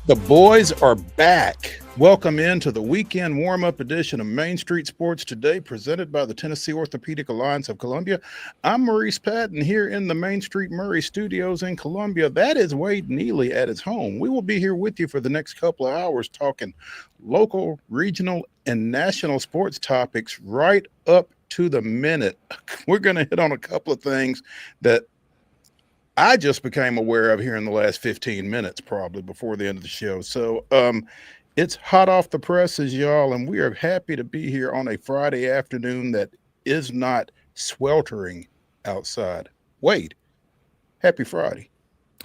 The boys are back. Welcome into the weekend warm-up edition of Main Street Sports Today, presented by the Tennessee Orthopedic Alliance of Columbia. I'm Maurice Patton here in the Main Street Murray Studios in Columbia. That is Wade Neely at his home. We will be here with you for the next couple of hours talking local, regional, and national sports topics right up to the minute. We're going to hit on a couple of things that I just became aware of here in the last 15 minutes, probably before the end of the show. So it's hot off the presses, y'all, and we are happy to be here on a Friday afternoon that is not sweltering outside. Wade, happy Friday.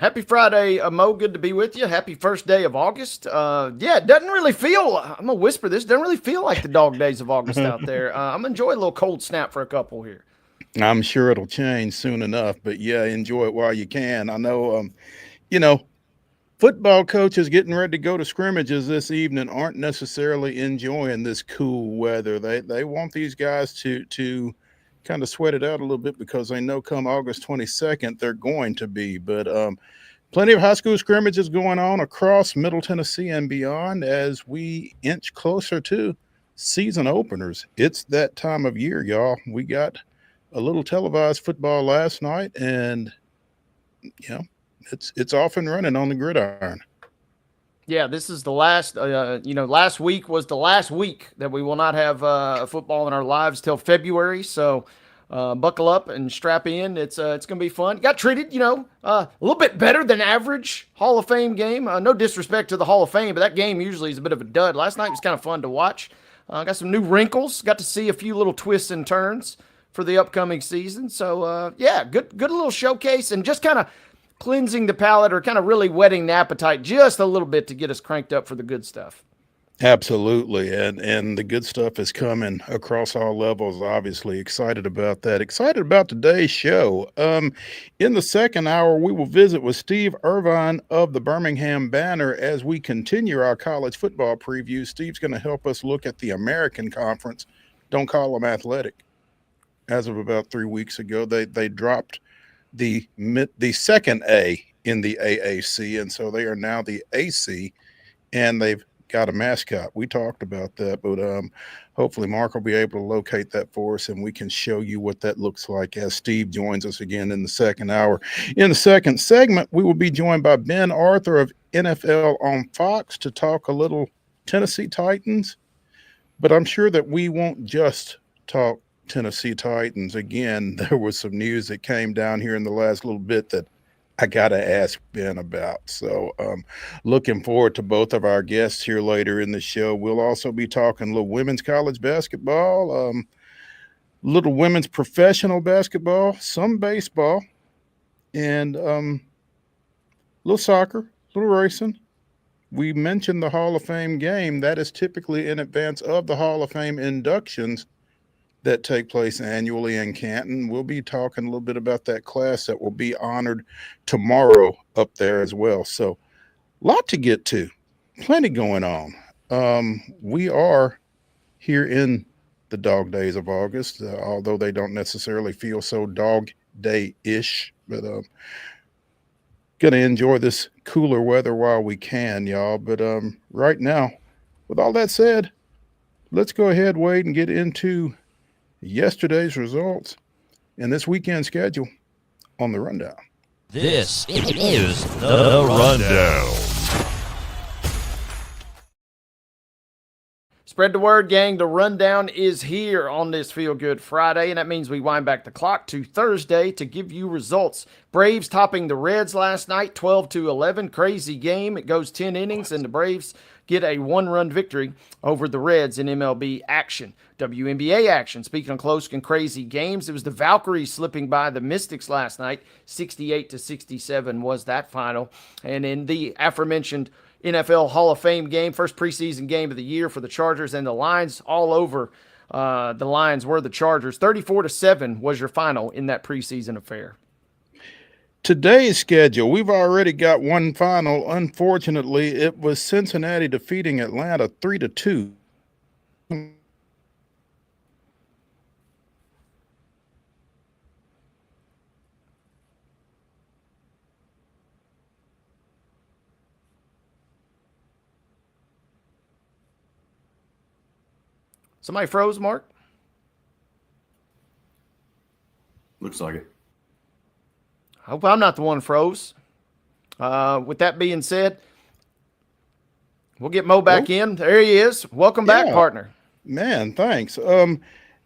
Happy Friday, Mo. Good to be with you. Happy first day of August. It doesn't really feel, I'm going to whisper this, doesn't really feel like the dog days of August out there. I'm enjoying a little cold snap for a couple here. I'm sure it'll change soon enough, but yeah, enjoy it while you can. I know, football coaches getting ready to go to scrimmages this evening aren't necessarily enjoying this cool weather. They want these guys to kind of sweat it out a little bit because they know come August 22nd they're going to be. But plenty of high school scrimmages going on across Middle Tennessee and beyond as we inch closer to season openers. It's that time of year, y'all. We got a little televised football last night, and it's off and running on the gridiron. Yeah, this is the last. Last week was the last week that we will not have football in our lives till February. So buckle up and strap in. It's going to be fun. Got treated, a little bit better than average Hall of Fame game. No disrespect to the Hall of Fame, but that game usually is a bit of a dud. Last night was kind of fun to watch. Got some new wrinkles. Got to see a few little twists and turns for the upcoming season. So, good little showcase and just kind of cleansing the palate or kind of really whetting the appetite just a little bit to get us cranked up for the good stuff. Absolutely. And the good stuff is coming across all levels. Obviously excited about that. Excited about today's show. In the second hour, we will visit with Steve IRVINE of the Birmingham Banner as we continue our college football preview. Steve's going to help us look at the American Conference. Don't call them athletic. As of about 3 weeks ago, they dropped the second A in the AAC, and so they are now the AC, and they've got a mascot. We talked about that, but hopefully Mark will be able to locate that for us, and we can show you what that looks like as Steve joins us again in the second hour. In the second segment, we will be joined by Ben Arthur of NFL on Fox to talk a little Tennessee Titans, but I'm sure that we won't just talk Tennessee Titans. Again, there was some news that came down here in the last little bit that I got to ask Ben about. So looking forward to both of our guests here later in the show. We'll also be talking a little women's college basketball, little women's professional basketball, some baseball, and little soccer, little racing. We mentioned the Hall of Fame game. That is typically in advance of the Hall of Fame inductions that take place annually in Canton. We'll be talking a little bit about that class that will be honored tomorrow up there as well. So a lot to get to, plenty going on. We are here in the dog days of August, although they don't necessarily feel so dog day-ish, but gonna enjoy this cooler weather while we can, y'all. But right now, with all that said, let's go ahead, Wade, and get into yesterday's results and this weekend schedule on the rundown. This is the rundown. Spread the word, gang. The rundown is here on this Feel Good Friday, and that means we wind back the clock to Thursday to give you results. Braves topping the Reds last night, 12-11. Crazy game. It goes 10 innings, and the Braves get a one-run victory over the Reds in MLB action. WNBA action. Speaking of close and crazy games, it was the Valkyries slipping by the Mystics last night. 68-67 was that final. And in the aforementioned NFL Hall of Fame game, first preseason game of the year for the Chargers and the Lions, all over the Lions were the Chargers. 34-7 was your final in that preseason affair. Today's schedule, we've already got one final. Unfortunately, it was Cincinnati defeating Atlanta 3-2. Somebody froze, Mark? Looks like it. I hope I'm not the one froze. With that being said, we'll get Mo back in. There he is. Welcome back, partner. Man, thanks.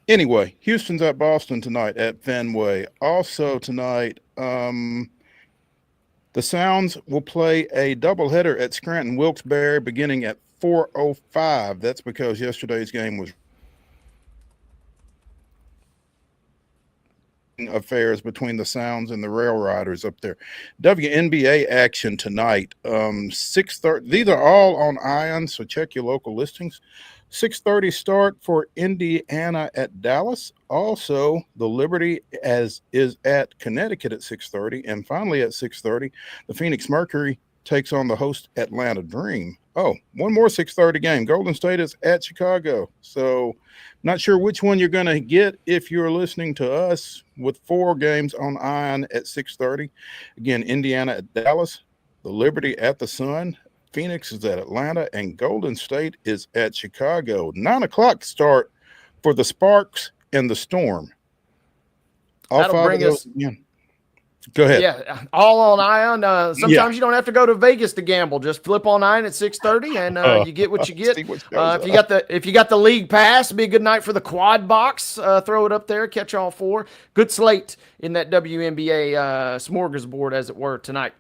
Anyway, Houston's at Boston tonight at Fenway. Also tonight, the Sounds will play a doubleheader at Scranton Wilkes-Barre beginning at 4:05. That's because yesterday's game was affairs between the Sounds and the Rail Riders up there. WNBA action tonight. 6:30. These are all on Ion, so check your local listings. 6:30 start for Indiana at Dallas. Also, the Liberty is at Connecticut at 6:30, and finally at 6:30, the Phoenix Mercury takes on the host Atlanta Dream. Oh, one more 6:30 game. Golden State is at Chicago. So, not sure which one you're going to get if you're listening to us with 4 games on Ion at 6:30. Again, Indiana at Dallas, the Liberty at the Sun, Phoenix is at Atlanta, and Golden State is at Chicago. 9 o'clock start for the Sparks and the Storm. That'll bring us. Go ahead. Yeah, all on Ion. Sometimes you don't have to go to Vegas to gamble. Just flip on Ion at 6:30, and you get what you get. If you got the league pass, it'd be a good night for the quad box. Throw it up there, catch all 4. Good slate in that WNBA smorgasbord, as it were, tonight.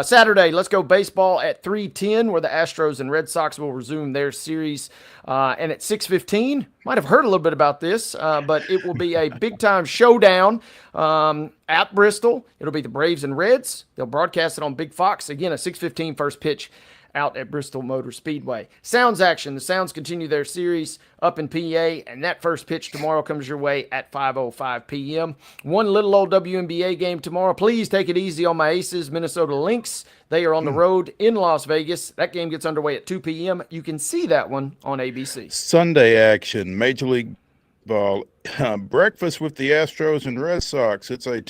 Saturday, let's go baseball at 3:10, where the Astros and Red Sox will resume their series. And at 6:15, might have heard a little bit about this, but it will be a big-time showdown at Bristol. It'll be the Braves and Reds. They'll broadcast it on Big Fox. Again, a 6:15 first pitch out at Bristol Motor Speedway. Sounds action. The Sounds continue their series up in PA, and that first pitch tomorrow comes your way at 5:05 p.m. One little old WNBA game tomorrow. Please take it easy on my Aces, Minnesota Lynx. They are on the road in Las Vegas. That game gets underway at 2 p.m. You can see that one on ABC. Sunday action, Major League Ball. Breakfast with the Astros and Red Sox. It's a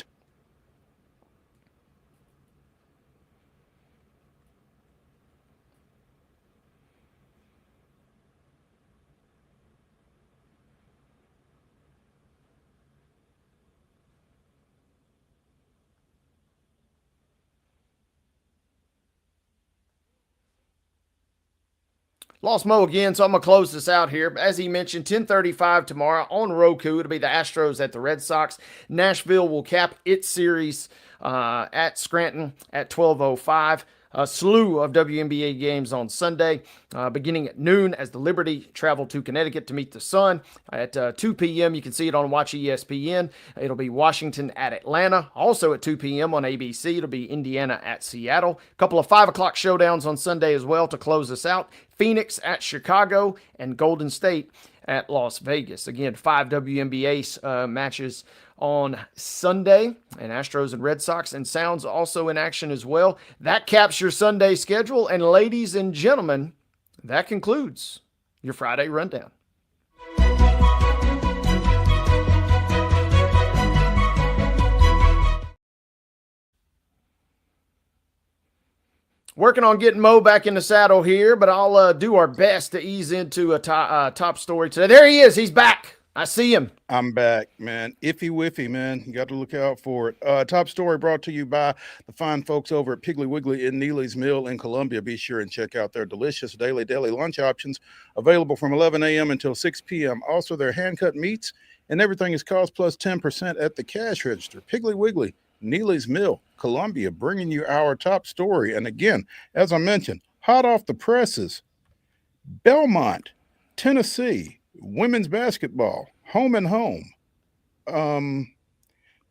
Lost Mo again, so I'm going to close this out here. As he mentioned, 10:35 tomorrow on Roku. It'll be the Astros at the Red Sox. Nashville will cap its series at Scranton at 12:05. A slew of WNBA games on Sunday, beginning at noon as the Liberty travel to Connecticut to meet the Sun. At 2 p.m., you can see it on Watch ESPN. It'll be Washington at Atlanta. Also at 2 p.m. on ABC, it'll be Indiana at Seattle. A couple of 5 o'clock showdowns on Sunday as well to close us out. Phoenix at Chicago and Golden State at Las Vegas. Again, 5 WNBA matches on Sunday, and Astros and Red Sox and Sounds also in action as well. That caps your Sunday schedule, and ladies and gentlemen, that concludes your Friday rundown. Working on getting Mo back in the saddle here, but I'll do our best to ease into a top story today. There he is. He's back. I see him. I'm back, man. Iffy whiffy, man. You got to look out for it. Top story brought to you by the fine folks over at Piggly Wiggly in Neely's Mill in Columbia. Be sure and check out their delicious daily lunch options available from 11 a.m. until 6 p.m. Also, their hand-cut meats and everything is cost plus 10% at the cash register. Piggly Wiggly, Neely's Mill, Columbia, bringing you our top story. And again, as I mentioned, hot off the presses, Belmont, Tennessee, women's basketball, home and home.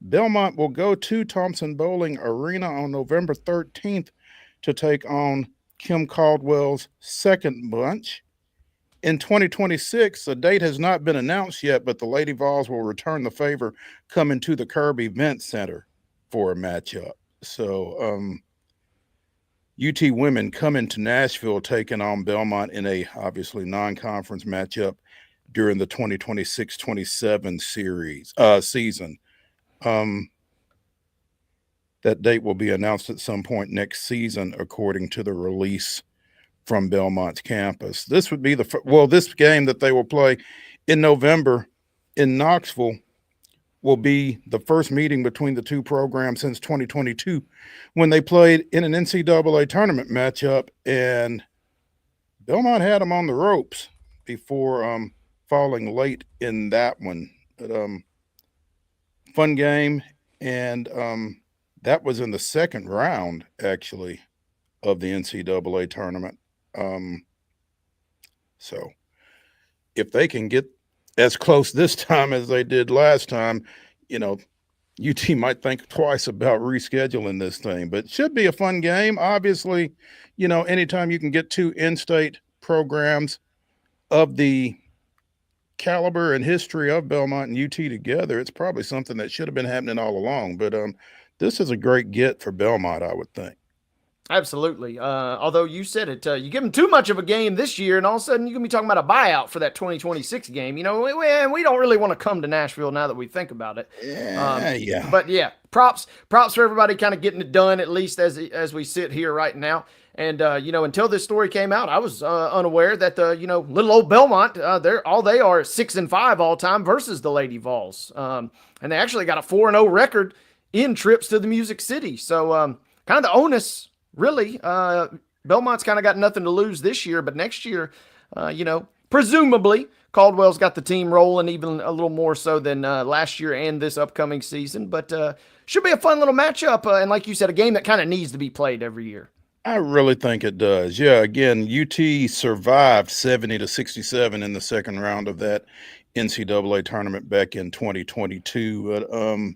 Belmont will go to Thompson Bowling Arena on November 13th to take on Kim Caldwell's second bunch. In 2026, the date has not been announced yet, but the Lady Vols will return the favor coming to the Kirby Event Center for a matchup. So UT women coming to Nashville taking on Belmont in a obviously non-conference matchup during the 2026-27 season. That date will be announced at some point next season, according to the release from Belmont's campus. This would be this game that they will play in November in Knoxville will be the first meeting between the two programs since 2022 when they played in an NCAA tournament matchup, and Belmont had them on the ropes before falling late in that one. But fun game, and that was in the second round actually of the NCAA tournament. So if they can get as close this time as they did last time, UT might think twice about rescheduling this thing, but it should be a fun game. Obviously, anytime you can get two in-state programs of the caliber and history of Belmont and UT together, it's probably something that should have been happening all along. But this is a great get for Belmont, I would think. Absolutely. Although you said it, you give them too much of a game this year, and all of a sudden you're going to be talking about a buyout for that 2026 game. We don't really want to come to Nashville now that we think about it. Yeah. But yeah, props for everybody kind of getting it done, at least as we sit here right now. And, until this story came out, I was unaware that, little old Belmont, they are 6-5 all time versus the Lady Vols. And they actually got a 4-0 record in trips to the Music City. So kind of the onus. Really, Belmont's kind of got nothing to lose this year, but next year, presumably Caldwell's got the team rolling even a little more so than last year and this upcoming season. But should be a fun little matchup, and like you said, a game that kind of needs to be played every year. I really think it does. Yeah, again, UT survived 70-67 in the second round of that NCAA tournament back in 2022. But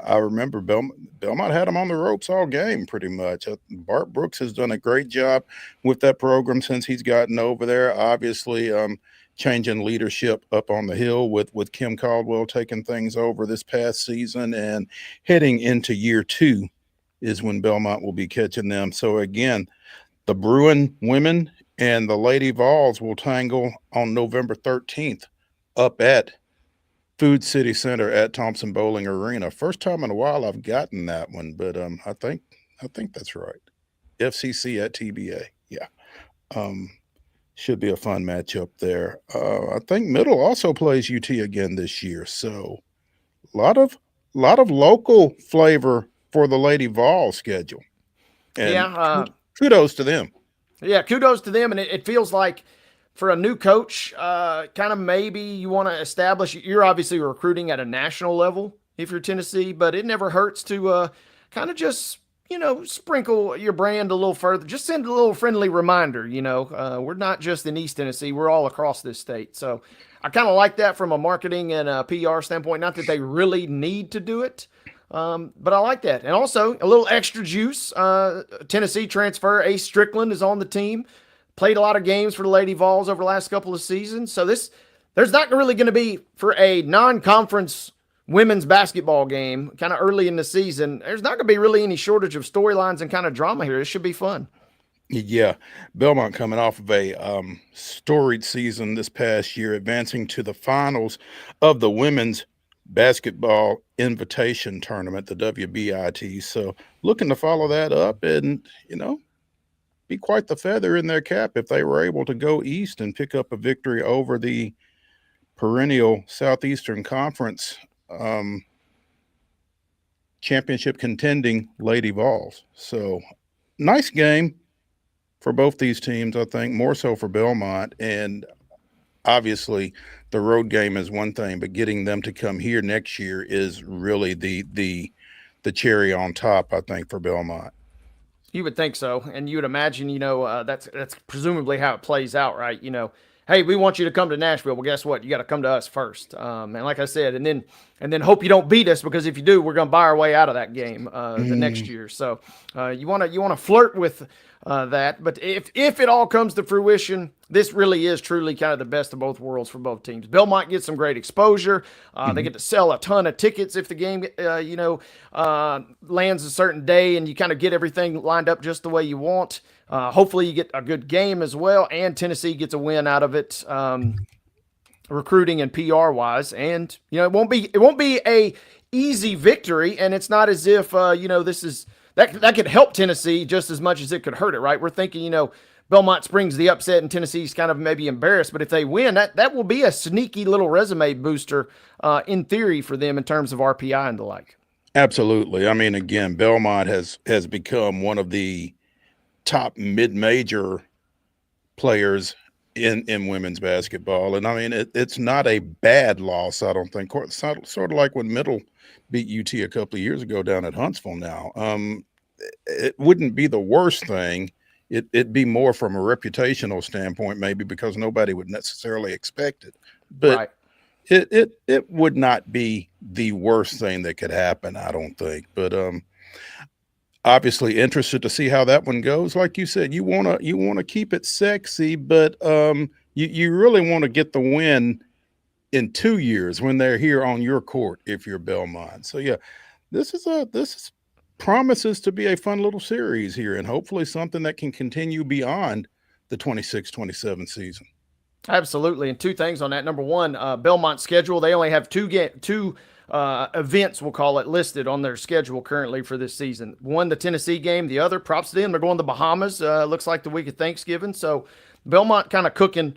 I remember Belmont had them on the ropes all game pretty much. Bart Brooks has done a great job with that program since he's gotten over there. Obviously, changing leadership up on the hill with Kim Caldwell taking things over this past season, and heading into year 2 is when Belmont will be catching them. So again, the Bruin women and the Lady Vols will tangle on November 13th up at Food City Center at Thompson Bowling Arena. First time in a while I've gotten that one, but I think that's right. FCC at TBA. Yeah. Should be a fun matchup there. I think Middle also plays UT again this year. So a lot of local flavor for the Lady Vol schedule. And kudos to them. Yeah, kudos to them. And it feels like for a new coach, kind of maybe you want to establish, you're obviously recruiting at a national level if you're Tennessee, but it never hurts to kind of just, sprinkle your brand a little further. Just send a little friendly reminder, we're not just in East Tennessee, we're all across this state. So I kind of like that from a marketing and a PR standpoint. Not that they really need to do it, but I like that. And also a little extra juice. Tennessee transfer Ace Strickland is on the team. Played a lot of games for the Lady Vols over the last couple of seasons. So there's not really going to be, for a non-conference women's basketball game kind of early in the season, there's not going to be really any shortage of storylines and kind of drama here. It should be fun. Yeah. Belmont coming off of a storied season this past year, advancing to the finals of the women's basketball invitation tournament, the WBIT. So looking to follow that up and, be quite the feather in their cap if they were able to go east and pick up a victory over the perennial Southeastern Conference championship contending Lady Vols. So nice game for both these teams, I think, more so for Belmont. And obviously the road game is one thing, but getting them to come here next year is really the cherry on top, I think, for Belmont. You would think so. And you would imagine, that's presumably how it plays out, right? Hey, we want you to come to Nashville. Well, guess what? You got to come to us first. And like I said, and then hope you don't beat us, because if you do, we're going to buy our way out of that game the next year. So you want to flirt with that. But if it all comes to fruition, this really is truly kind of the best of both worlds for both teams. Belmont gets some great exposure. They get to sell a ton of tickets if the game, lands a certain day and you kind of get everything lined up just the way you want. Hopefully you get a good game as well, and Tennessee gets a win out of it, recruiting and PR wise. And it won't be a easy victory, and it's not as if this is that could help Tennessee just as much as it could hurt it, right? We're thinking, Belmont springs the upset and Tennessee's kind of maybe embarrassed. But if they win, that will be a sneaky little resume booster in theory for them in terms of RPI and the like. Absolutely. I mean, again, Belmont has become one of the top mid-major players in women's basketball. And I mean, it's not a bad loss, I don't think. Sort of like when Middle beat UT a couple of years ago down at Huntsville now. It wouldn't be the worst thing. It'd be more from a reputational standpoint, maybe, because nobody would necessarily expect it. But right. It would not be the worst thing that could happen, I don't think. But obviously interested to see how that one goes. Like you said, you wanna keep it sexy, but you really want to get the win in 2 years when they're here on your court if you're Belmont. So yeah, this promises to be a fun little series here, and hopefully something that can continue beyond the 26-27 season. Absolutely. And two things on that. Number one, Belmont's schedule, they only have two events, we'll call it, listed on their schedule currently for this season. One, the Tennessee game. The other, props to them, they're going to the Bahamas. Looks like the week of Thanksgiving. So Belmont kind of cooking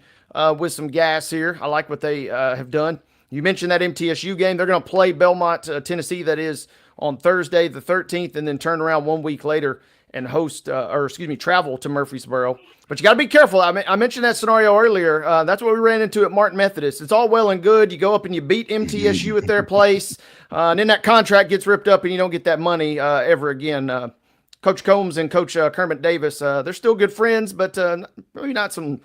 with some gas here. I like what they have done. You mentioned that MTSU game. They're going to play Belmont, Tennessee, that is on Thursday the 13th, and then turn around 1 week later and travel to Murfreesboro. But you got to be careful. I mentioned that scenario earlier. That's what we ran into at Martin Methodist. It's all well and good. You go up and you beat MTSU at their place, and then that contract gets ripped up and you don't get that money ever again. Coach Combs and Coach Kermit Davis, they're still good friends, but maybe not some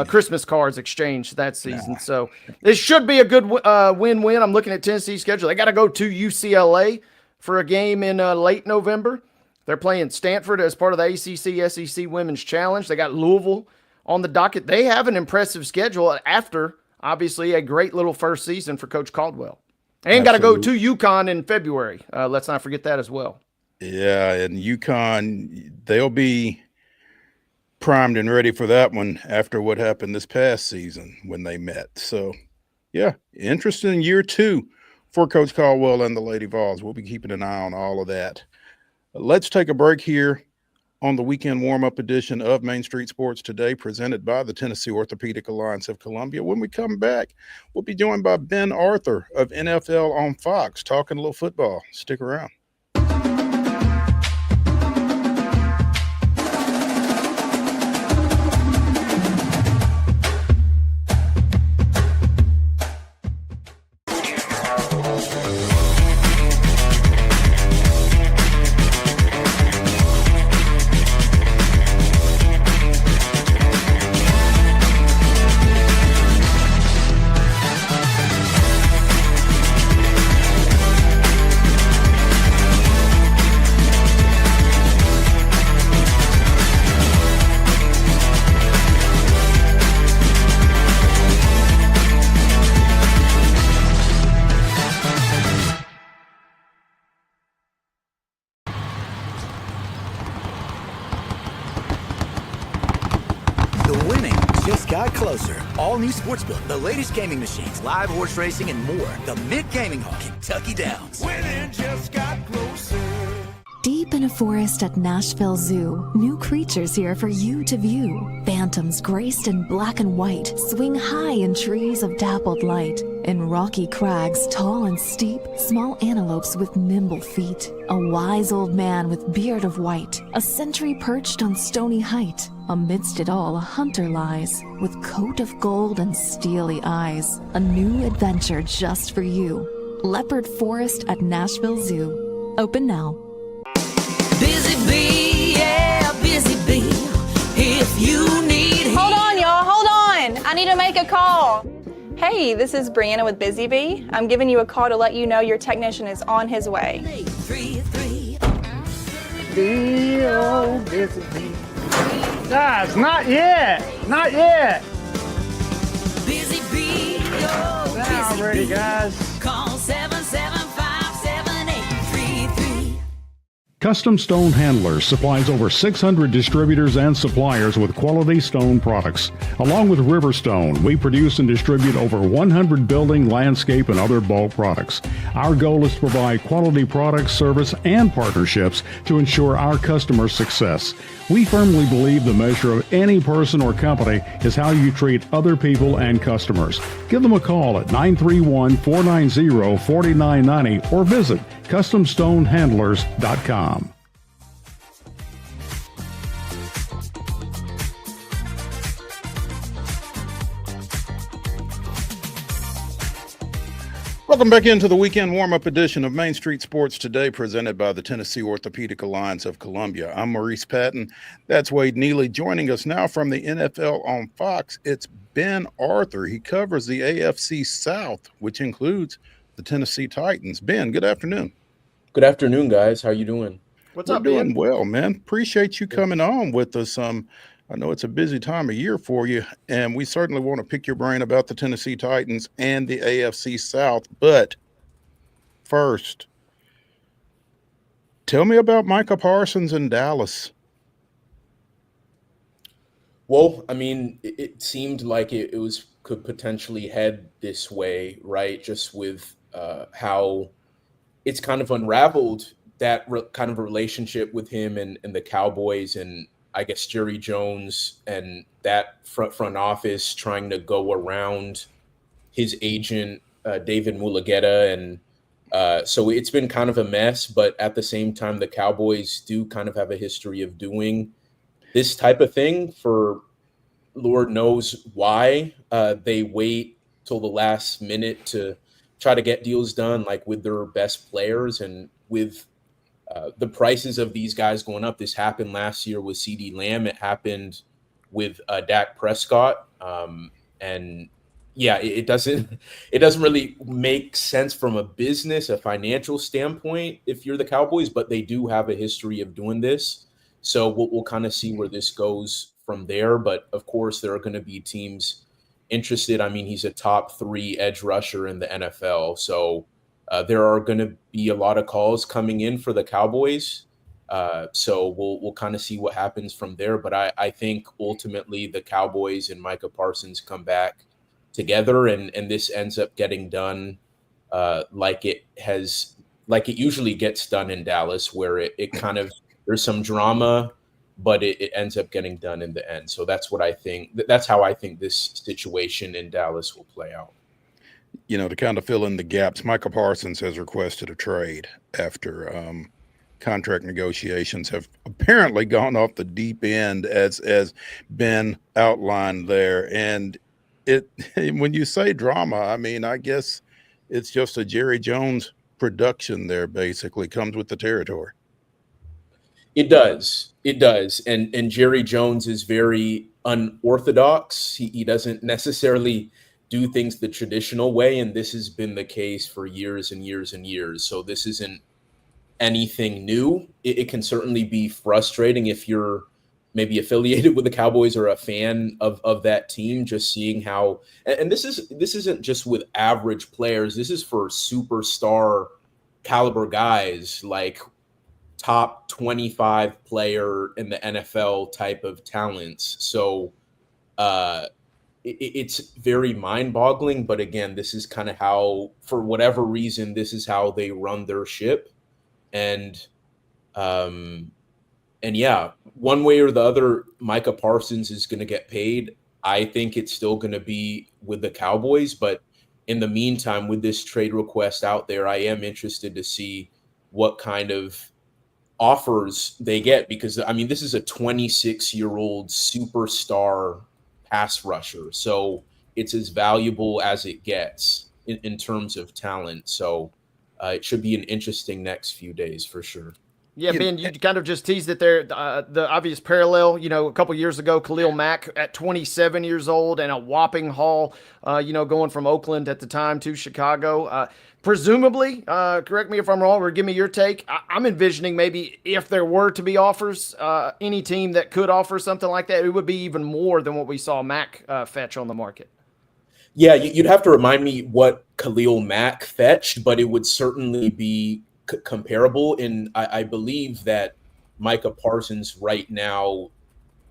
Christmas cards exchanged that season. Nah. So this should be a good win-win. I'm looking at Tennessee's schedule. They got to go to UCLA for a game in late November. They're playing Stanford as part of the ACC SEC Women's Challenge. They got Louisville on the docket. They have an impressive schedule after, obviously, a great little first season for Coach Caldwell. And got to go to UConn in February. Let's not forget that as well. Yeah, and UConn, they'll be primed and ready for that one after what happened this past season when they met. So, yeah, interesting year two for Coach Caldwell and the Lady Vols. We'll be keeping an eye on all of that. Let's take a break here on the weekend warm-up edition of Main Street Sports Today, presented by the Tennessee Orthopedic Alliance of Columbia. When we come back, we'll be joined by Ben Arthur of NFL on Fox, talking a little football. Stick around. All-new Sportsbook, the latest gaming machines, live horse racing, and more. The Mid-Gaming Hall, Kentucky Downs. Winning just got closer. Deep in a forest at Nashville Zoo, new creatures here for you to view. Phantoms graced in black and white swing high in trees of dappled light. In rocky crags, tall and steep, small antelopes with nimble feet. A wise old man with beard of white, a sentry perched on stony height. Amidst it all, a hunter lies, with coat of gold and steely eyes. A new adventure just for you. Leopard Forest at Nashville Zoo. Open now. Busy bee, yeah, busy bee. If you need... Hold on, y'all, hold on. I need to make a call. Hey, this is Brianna with Busy Bee. I'm giving you a call to let you know your technician is on his way. 333. Busy bee. Guys, not yet. Not yet. Busy bee, oh, Now busy ready, bee. guys. Call 775-7833. Custom Stone Handlers supplies over 600 distributors and suppliers with quality stone products. Along with Riverstone, we produce and distribute over 100 building, landscape, and other bulk products. Our goal is to provide quality products, service, and partnerships to ensure our customers' success. We firmly believe the measure of any person or company is how you treat other people and customers. Give them a call at 931-490-4990 or visit CustomStoneHandlers.com. Welcome back into the weekend warm-up edition of Main Street Sports Today, presented by the Tennessee Orthopedic Alliance of Columbia. I'm Maurice Patton. That's Wade Neely. Joining us now from the NFL on Fox, it's Ben Arthur. He covers the AFC South, which includes the Tennessee Titans. Ben, good afternoon. Good afternoon, guys. How you doing? What's We're up, doing Ben? well, man. Appreciate you coming on with us. I know it's a busy time of year for you, and we certainly want to pick your brain about the Tennessee Titans and the AFC South. But first, tell me about Micah Parsons in Dallas. Well, I mean, it seemed like it could potentially head this way, right? Just with how it's kind of unraveled that kind of relationship with him and the Cowboys, and I guess Jerry Jones and that front office trying to go around his agent, David Mulugeta. And so it's been kind of a mess, but at the same time, the Cowboys do kind of have a history of doing this type of thing for Lord knows why. They wait till the last minute to try to get deals done, like with their best players, and with the prices of these guys going up. This happened last year with CeeDee Lamb. It happened with Dak Prescott. And yeah, it doesn't really make sense from a business, a financial standpoint if you're the Cowboys, but they do have a history of doing this. So we'll kind of see where this goes from there. But of course, there are going to be teams interested. I mean, he's a top 3 edge rusher in the NFL. So there are going to be a lot of calls coming in for the Cowboys. So we'll kind of see what happens from there. But I think ultimately the Cowboys and Micah Parsons come back together, and this ends up getting done like it usually gets done in Dallas, where it kind of, there's some drama, but it ends up getting done in the end. So that's what I think. That's how I think this situation in Dallas will play out. You know, to kind of fill in the gaps, Micah Parsons has requested a trade after contract negotiations have apparently gone off the deep end, as Ben outlined there. And when you say drama, I mean, I guess it's just a Jerry Jones production there, basically comes with the territory. It does. And Jerry Jones is very unorthodox. He doesn't necessarily do things the traditional way, and this has been the case for years and years and years. So this isn't anything new. It can certainly be frustrating if you're maybe affiliated with the Cowboys or a fan of that team, just seeing how, and this isn't just with average players. This is for superstar caliber guys, like top 25 player in the NFL type of talents. So it's very mind-boggling. But again, this is kind of how, for whatever reason, this is how they run their ship. And yeah, one way or the other, Micah Parsons is going to get paid. I think it's still going to be with the Cowboys. But in the meantime, with this trade request out there, I am interested to see what kind of offers they get, because I mean, this is a 26-year-old superstar pass rusher, so it's as valuable as it gets in terms of talent. So it should be an interesting next few days for sure. Yeah, Ben, you kind of just teased it there. The obvious parallel, you know, a couple years ago, Khalil Mack at 27 years old and a whopping haul, going from Oakland at the time to Chicago. Presumably, correct me if I'm wrong or give me your take, I'm envisioning maybe if there were to be offers, any team that could offer something like that, it would be even more than what we saw Mack fetch on the market. Yeah, you'd have to remind me what Khalil Mack fetched, but it would certainly be comparable. And I believe that Micah Parsons right now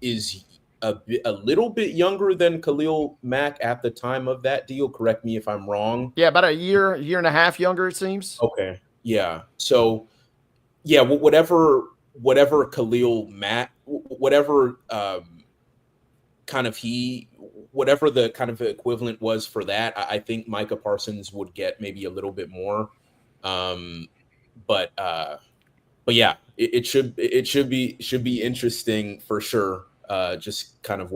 is a little bit younger than Khalil Mack at the time of that deal. Correct me if I'm wrong. Yeah, about a year and a half younger, it seems. Okay. Yeah. So, yeah, whatever Khalil Mack, whatever whatever the kind of equivalent was for that, I think Micah Parsons would get maybe a little bit more. But yeah, it should be interesting for sure. Just kind of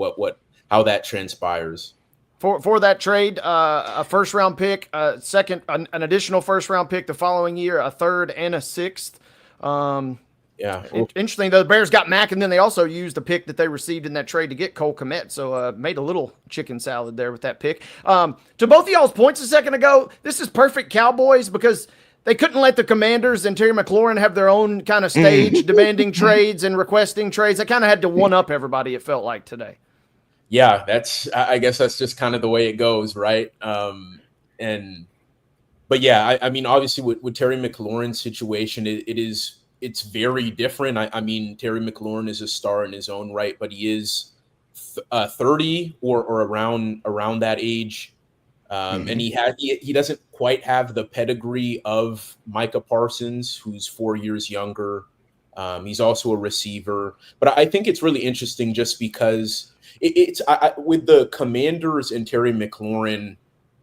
how that transpires. For that trade, a first round pick, an additional first round pick the following year, a third and a sixth. Yeah. Interesting, though. The Bears got Mack, and then they also used the pick that they received in that trade to get Cole Kmet. So made a little chicken salad there with that pick. To both of y'all's points a second ago, this is perfect Cowboys because they couldn't let the Commanders and Terry McLaurin have their own kind of stage demanding trades and requesting trades. They kind of had to one-up everybody, it felt like, today. Yeah, I guess that's just kind of the way it goes, right? But yeah, I mean, obviously with Terry McLaurin's situation, it's very different. I mean, Terry McLaurin is a star in his own right, but he is 30 or around that age. And he doesn't quite have the pedigree of Micah Parsons, who's 4 years younger. He's also a receiver, but I think it's really interesting just because it's with the Commanders and Terry McLaurin,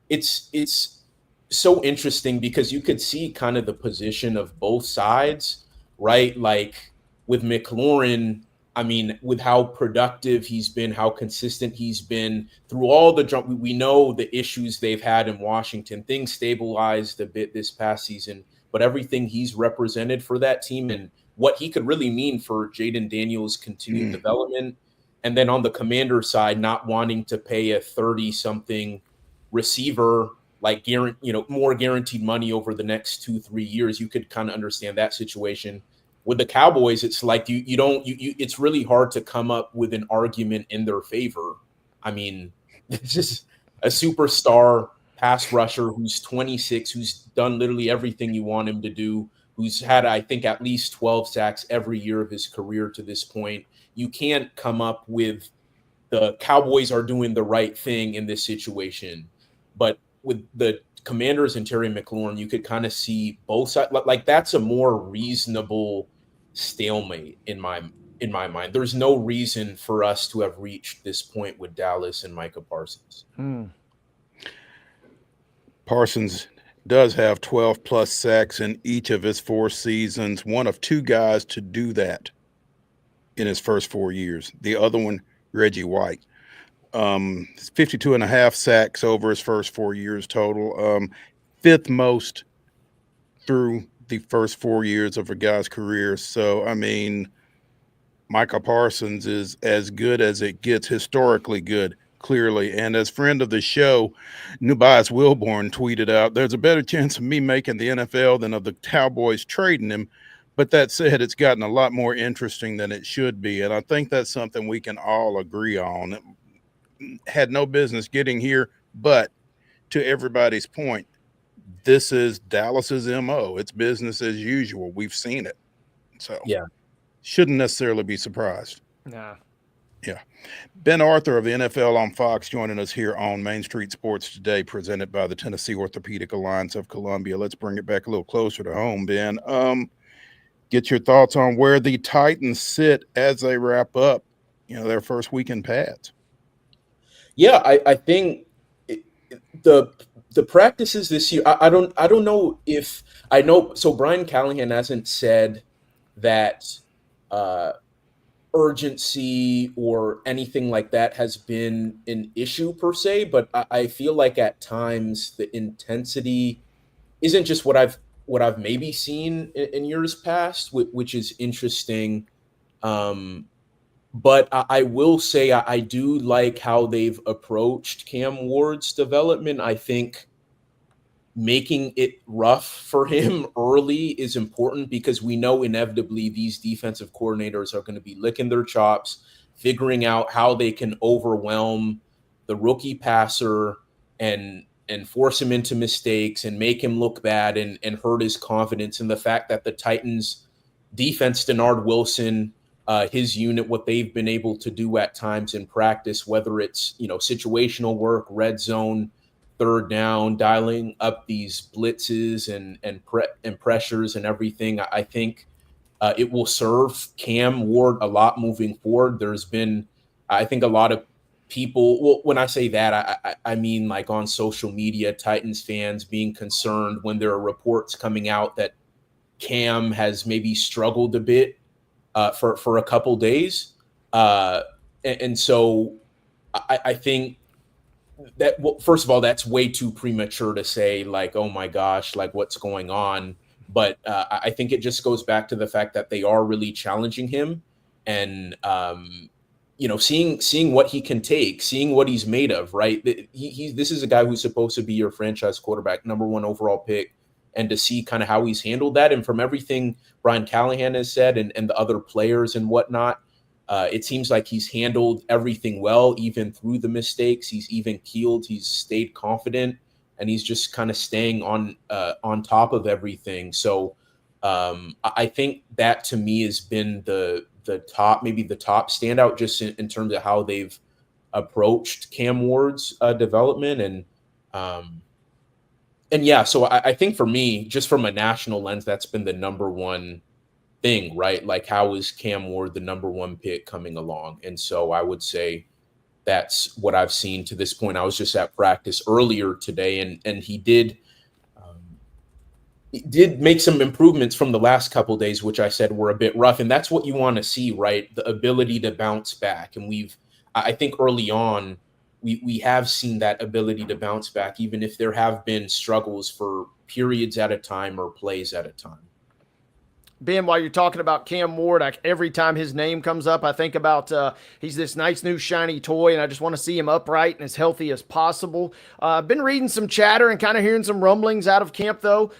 it's so interesting because you could see kind of the position of both sides, right? Like with McLaurin, I mean, with how productive he's been, how consistent he's been through all the jump. We know the issues they've had in Washington. Things stabilized a bit this past season, but everything he's represented for that team and what he could really mean for Jaden Daniels' continued development. And then on the Commander side, not wanting to pay a 30-something receiver like more guaranteed money over the next 2-3 years, you could kind of understand that situation. With the Cowboys, it's like it's really hard to come up with an argument in their favor. I mean, it's just a superstar pass rusher who's 26, who's done literally everything you want him to do, who's had, I think, at least 12 sacks every year of his career to this point. You can't come up with the Cowboys are doing the right thing in this situation. But with the Commanders and Terry McLaurin, you could kind of see both sides. Like that's a more reasonable stalemate in my mind. There's no reason for us to have reached this point with Dallas and Micah Parsons. Parsons does have 12 plus sacks in each of his 4 seasons, one of 2 guys to do that in his first 4 years. The other one, Reggie White. 52 and a half sacks over his first 4 years total. 5th most through the first 4 years of a guy's career. So, I mean, Micah Parsons is as good as it gets, historically good, clearly. And as friend of the show, Nubias Wilborn tweeted out, there's a better chance of me making the NFL than of the Cowboys trading him. But that said, it's gotten a lot more interesting than it should be. And I think that's something we can all agree on. It had no business getting here, but to everybody's point, this is Dallas's MO. It's business as usual. We've seen it. So yeah, shouldn't necessarily be surprised. Nah. Yeah. Ben Arthur of the NFL on Fox joining us here on Main Street Sports Today, presented by the Tennessee Orthopedic Alliance of Columbia. Let's bring it back a little closer to home, Ben. Get your thoughts on where the Titans sit as they wrap up, their first weekend pads. Yeah, I think the practices this year, I don't know if I know. So Brian Callahan hasn't said that urgency or anything like that has been an issue per se, but I feel like at times the intensity isn't just what I've maybe seen in years past, which is interesting. But I will say I do like how they've approached Cam Ward's development. I think making it rough for him early is important because we know inevitably these defensive coordinators are going to be licking their chops, figuring out how they can overwhelm the rookie passer and and force him into mistakes and make him look bad and hurt his confidence. And the fact that the Titans defense, Denard Wilson, his unit, what they've been able to do at times in practice, whether it's, situational work, red zone, third down, dialing up these blitzes and pressures and everything, I think it will serve Cam Ward a lot moving forward. There's been, I think, a lot of people, well, when I say that, I mean like on social media, Titans fans being concerned when there are reports coming out that Cam has maybe struggled a bit for a couple days. And so I think that, well, first of all, that's way too premature to say like, oh my gosh, like what's going on. But I think it just goes back to the fact that they are really challenging him and, seeing what he can take, seeing what he's made of, right? This is a guy who's supposed to be your franchise quarterback, number 1 overall pick. And to see kind of how he's handled that. And from everything Brian Callahan has said and the other players and whatnot, it seems like he's handled everything well, even through the mistakes. He's even keeled. He's stayed confident, and he's just kind of staying on top of everything. So I think that to me has been the top, maybe the top standout just in terms of how they've approached Cam Ward's development. And yeah, so I think for me, just from a national lens, that's been the number one thing, right? Like, how is Cam Ward the number 1 pick coming along? And so I would say that's what I've seen to this point. I was just at practice earlier today, and he did make some improvements from the last couple of days, which I said were a bit rough. And that's what you want to see, right? The ability to bounce back. And I think early on, we have seen that ability to bounce back, even if there have been struggles for periods at a time or plays at a time. Ben, while you're talking about Cam Ward, every time his name comes up, I think about he's this nice new shiny toy, and I just want to see him upright and as healthy as possible. I've been reading some chatter and kind of hearing some rumblings out of camp, though.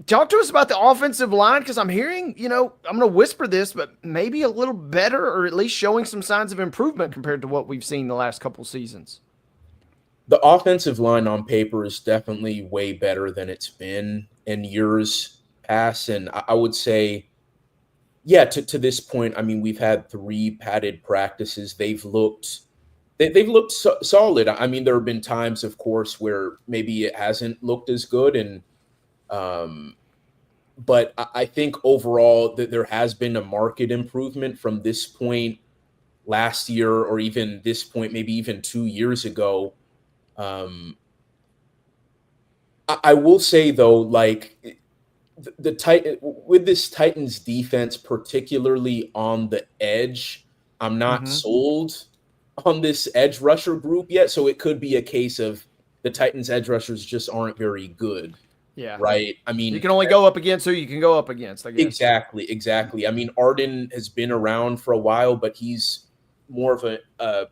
Talk to us about the offensive line, because I'm hearing, I'm going to whisper this, but maybe a little better, or at least showing some signs of improvement compared to what we've seen the last couple seasons. The offensive line on paper is definitely way better than it's been in years past. And I would say, yeah, to this point, I mean, we've had 3 padded practices. They've looked solid. I mean, there have been times, of course, where maybe it hasn't looked as good, but I think overall that there has been a market improvement from this point last year, or even this point, maybe even 2 years ago. I will say though, like with this Titans defense, particularly on the edge, I'm not sold on this edge rusher group yet. So it could be a case of the Titans edge rushers just aren't very good. Yeah. Right. I mean, you can only go up against who you can go up against, I guess. Exactly. I mean, Arden has been around for a while, but he's more of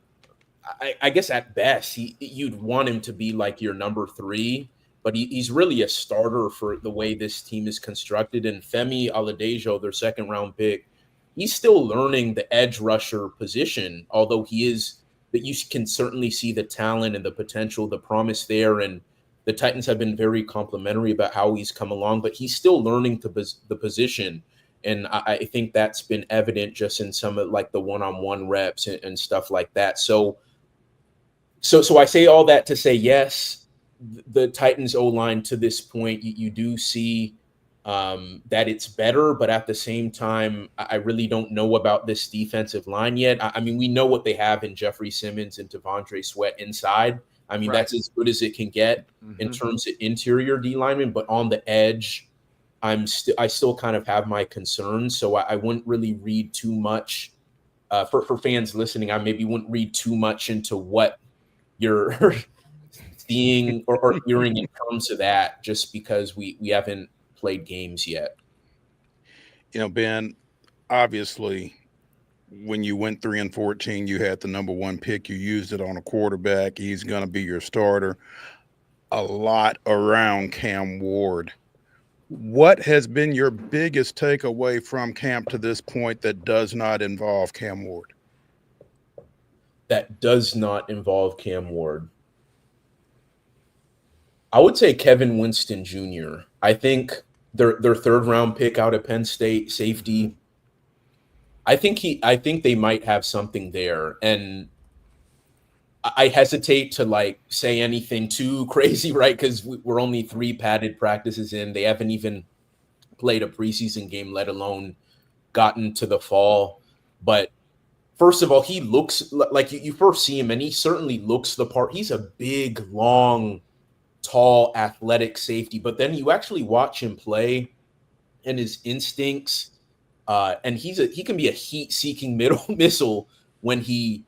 I guess at best, you'd want him to be like your number 3, but he's really a starter for the way this team is constructed. And Femi Aladejo, their 2nd round pick, he's still learning the edge rusher position, although that you can certainly see the talent and the potential, the promise there. And the Titans have been very complimentary about how he's come along, but he's still learning the position. And I think that's been evident just in some of like the one-on-one reps and stuff like that. So I say all that to say, yes, the Titans O-line to this point, you do see that it's better, but at the same time, I really don't know about this defensive line yet. I mean, we know what they have in Jeffrey Simmons and Devondre Sweat inside. I mean, that's as good as it can get in terms of interior D linemen, but on the edge, I still kind of have my concerns. So I wouldn't really read too much for fans listening. I maybe wouldn't read too much into what you're seeing or hearing in terms of that, just because we haven't played games yet. Ben, obviously, when you went 3-14, you had the number 1 pick. You used it on a quarterback. He's going to be your starter. A lot around Cam Ward. What has been your biggest takeaway from camp to this point that does not involve Cam Ward? That does not involve Cam Ward. I would say Kevin Winston Jr. I think their third round pick out of Penn State, safety. I think they might have something there, and I hesitate to like say anything too crazy, right? Because we're only 3 padded practices in. They haven't even played a preseason game, let alone gotten to the fall. But first of all, he looks like you first see him, and he certainly looks the part. He's a big, long, tall, athletic safety. But then you actually watch him play, and his instincts, and he can be a heat-seeking missile when he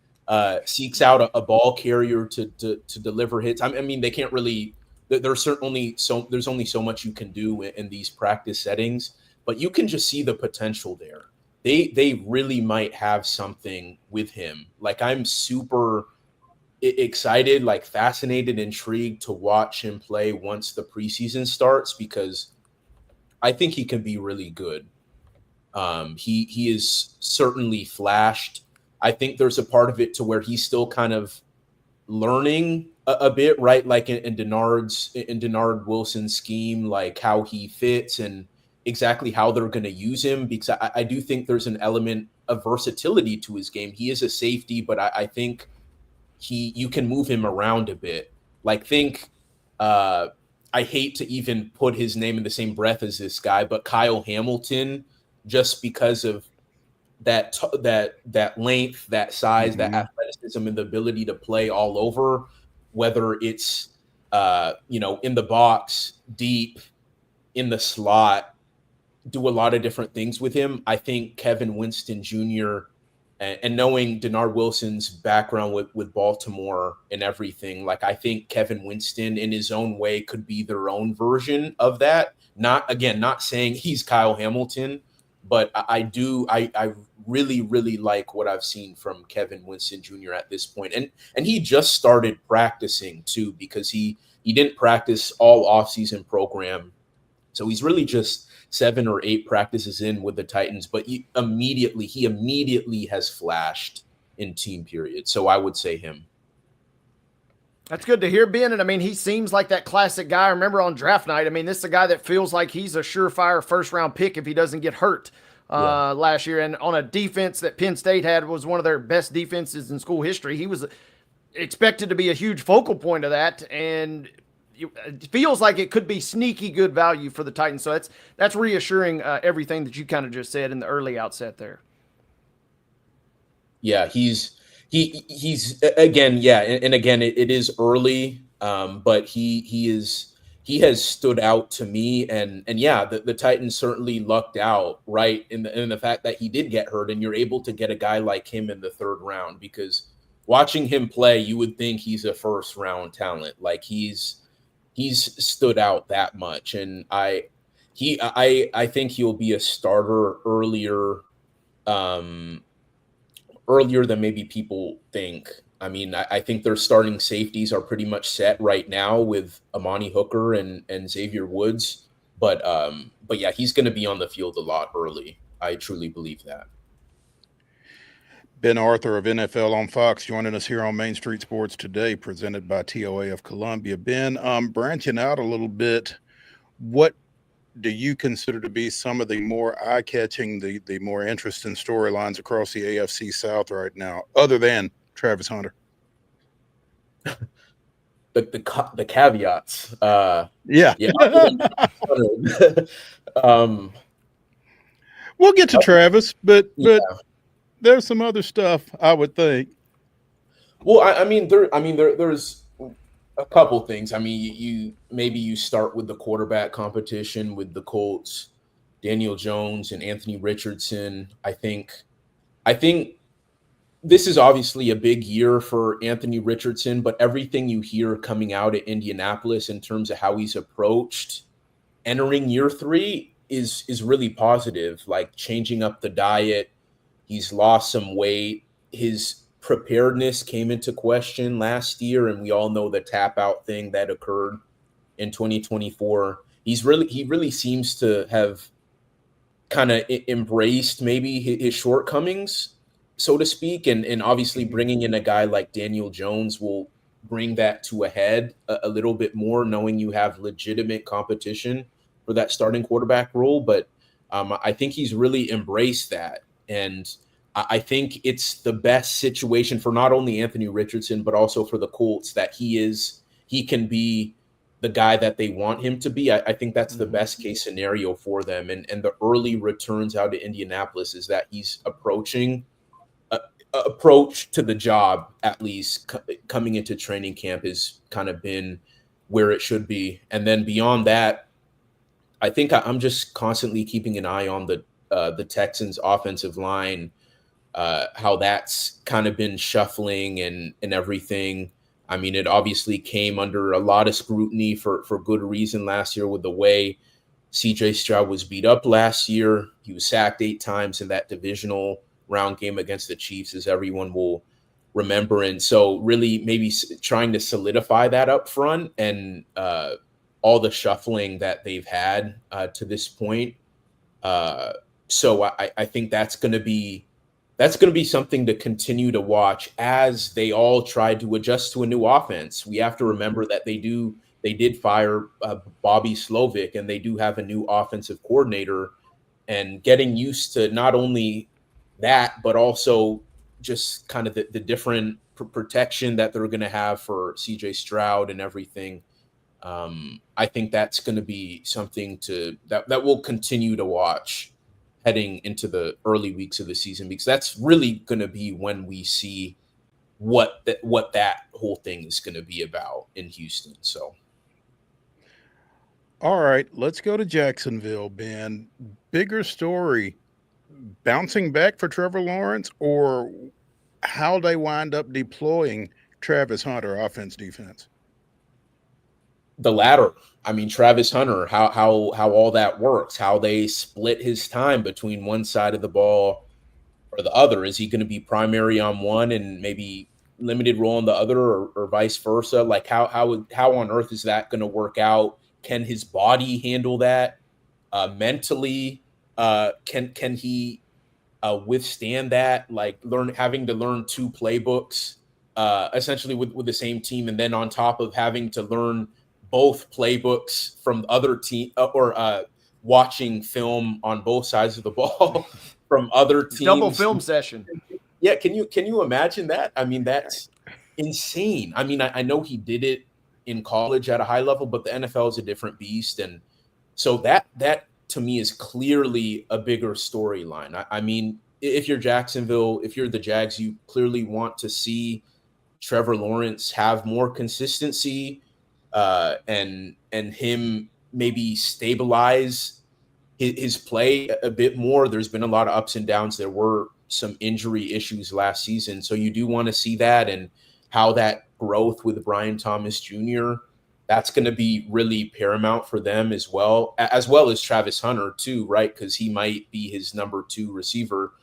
seeks out a ball carrier to deliver hits. I mean, they can't really. There's only so much you can do in these practice settings, but you can just see the potential there. They really might have something with him. Like, I'm super excited, like fascinated, intrigued to watch him play once the preseason starts, because I think he can be really good. He is certainly flashed. I think there's a part of it to where he's still kind of learning a bit, right? Like in Denard Wilson's scheme, like how he fits and exactly how they're going to use him, because I do think there's an element of versatility to his game. He is a safety, but I think you can move him around a bit. Like, I hate to even put his name in the same breath as this guy, but Kyle Hamilton, just because of that length, that size, that athleticism, and the ability to play all over, whether it's in the box, deep, in the slot, do a lot of different things with him. I think Kevin Winston Jr. and knowing Denard Wilson's background with Baltimore and everything, like, I think Kevin Winston in his own way could be their own version of that. Not saying he's Kyle Hamilton, but I really, really like what I've seen from Kevin Winston Jr. at this point. And he just started practicing too, because he didn't practice all offseason program. So he's really just 7 or 8 practices in with the Titans, but he immediately has flashed in team period. So I would say him. That's good to hear, Ben. And I mean, he seems like that classic guy. I remember on draft night, I mean, this is a guy that feels like he's a surefire first-round pick if he doesn't get hurt last year. And on a defense that Penn State had was one of their best defenses in school history, he was expected to be a huge focal point of that. And it feels like it could be sneaky good value for the Titans. So that's reassuring, everything that you kind of just said in the early outset there. Yeah, he's again, yeah, and again, it is early, but he has stood out to me, and yeah, the Titans certainly lucked out, right, in the fact that he did get hurt, and you're able to get a guy like him in the 3rd round, because watching him play, you would think he's a first-round talent. Like, he's stood out that much, and I think he'll be a starter earlier than maybe people think. I mean, I think their starting safeties are pretty much set right now with Amani Hooker and Xavier Woods, but yeah, he's going to be on the field a lot early. I truly believe that. Ben Arthur of NFL on Fox joining us here on Main Street Sports today, presented by TOA of Columbia. Ben, branching out a little bit, what do you consider to be some of the more eye-catching, the more interesting storylines across the AFC South right now, other than Travis Hunter? The caveats. Yeah. We'll get to Travis, but there's some other stuff, I would think. Well, there's a couple things. I mean, you start with the quarterback competition with the Colts, Daniel Jones and Anthony Richardson. I think this is obviously a big year for Anthony Richardson, but everything you hear coming out at Indianapolis in terms of how he's approached entering year 3 is really positive. Like, changing up the diet, he's lost some weight. His preparedness came into question last year, and we all know the tap out thing that occurred in 2024. He really seems to have kind of embraced maybe his shortcomings, so to speak, and obviously bringing in a guy like Daniel Jones will bring that to a head a little bit more, knowing you have legitimate competition for that starting quarterback role. But I think he's really embraced that. And I think it's the best situation for not only Anthony Richardson, but also for the Colts, that he can be the guy that they want him to be. I think that's the best case scenario for them. And the early returns out of Indianapolis is that he's approach to the job, at least coming into training camp, has kind of been where it should be. And then beyond that, I think I'm just constantly keeping an eye on the Texans offensive line, how that's kind of been shuffling and everything. I mean, it obviously came under a lot of scrutiny for good reason last year with the way CJ Stroud was beat up last year. He was sacked 8 times in that divisional round game against the Chiefs, as everyone will remember. And so really maybe trying to solidify that up front and all the shuffling that they've had to this point. So I think that's going to be something to continue to watch as they all try to adjust to a new offense. We have to remember that they did fire Bobby Slovic, and they do have a new offensive coordinator, and getting used to not only that, but also just kind of the different protection that they're going to have for CJ Stroud and everything. I think that's going to be something that we'll continue to watch heading into the early weeks of the season, because that's really going to be when we see what that whole thing is going to be about in Houston. So, all right, let's go to Jacksonville, Ben. Bigger story, bouncing back for Trevor Lawrence, or how they wind up deploying Travis Hunter, offense, defense? The latter. I mean, Travis Hunter, how all that works, how they split his time between one side of the ball or the other. Is he going to be primary on one and maybe limited role on the other, or vice versa? Like how on earth is that going to work out? Can his body handle that mentally? Can he withstand that? Like having to learn 2 playbooks essentially with the same team, and then on top of having to learn both playbooks from other team or watching film on both sides of the ball from other teams. Double film session. Yeah. Can you imagine that? I mean, that's insane. I mean, I know he did it in college at a high level, but the NFL is a different beast. And so that to me is clearly a bigger storyline. I mean, if you're Jacksonville, if you're the Jags, you clearly want to see Trevor Lawrence have more consistency, and him maybe stabilize his play a bit more. There's been a lot of ups and downs. There were some injury issues last season. So you do want to see that, and how that growth with Brian Thomas Jr., that's going to be really paramount for them as well as Travis Hunter too, right? Because he might be his number 2 receiver.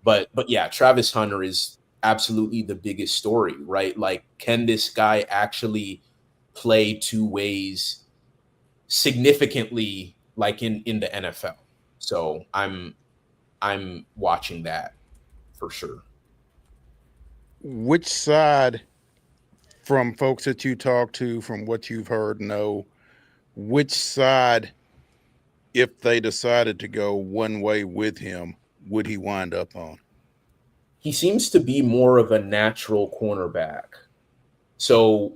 But yeah, Travis Hunter is absolutely the biggest story, right? Like, can this guy actually play 2 ways significantly, like in the NFL? So I'm watching that for sure. Which side, from folks that you talk to, from what you've heard, know which side, if they decided to go one way with him, would he wind up on? He seems to be more of a natural cornerback. So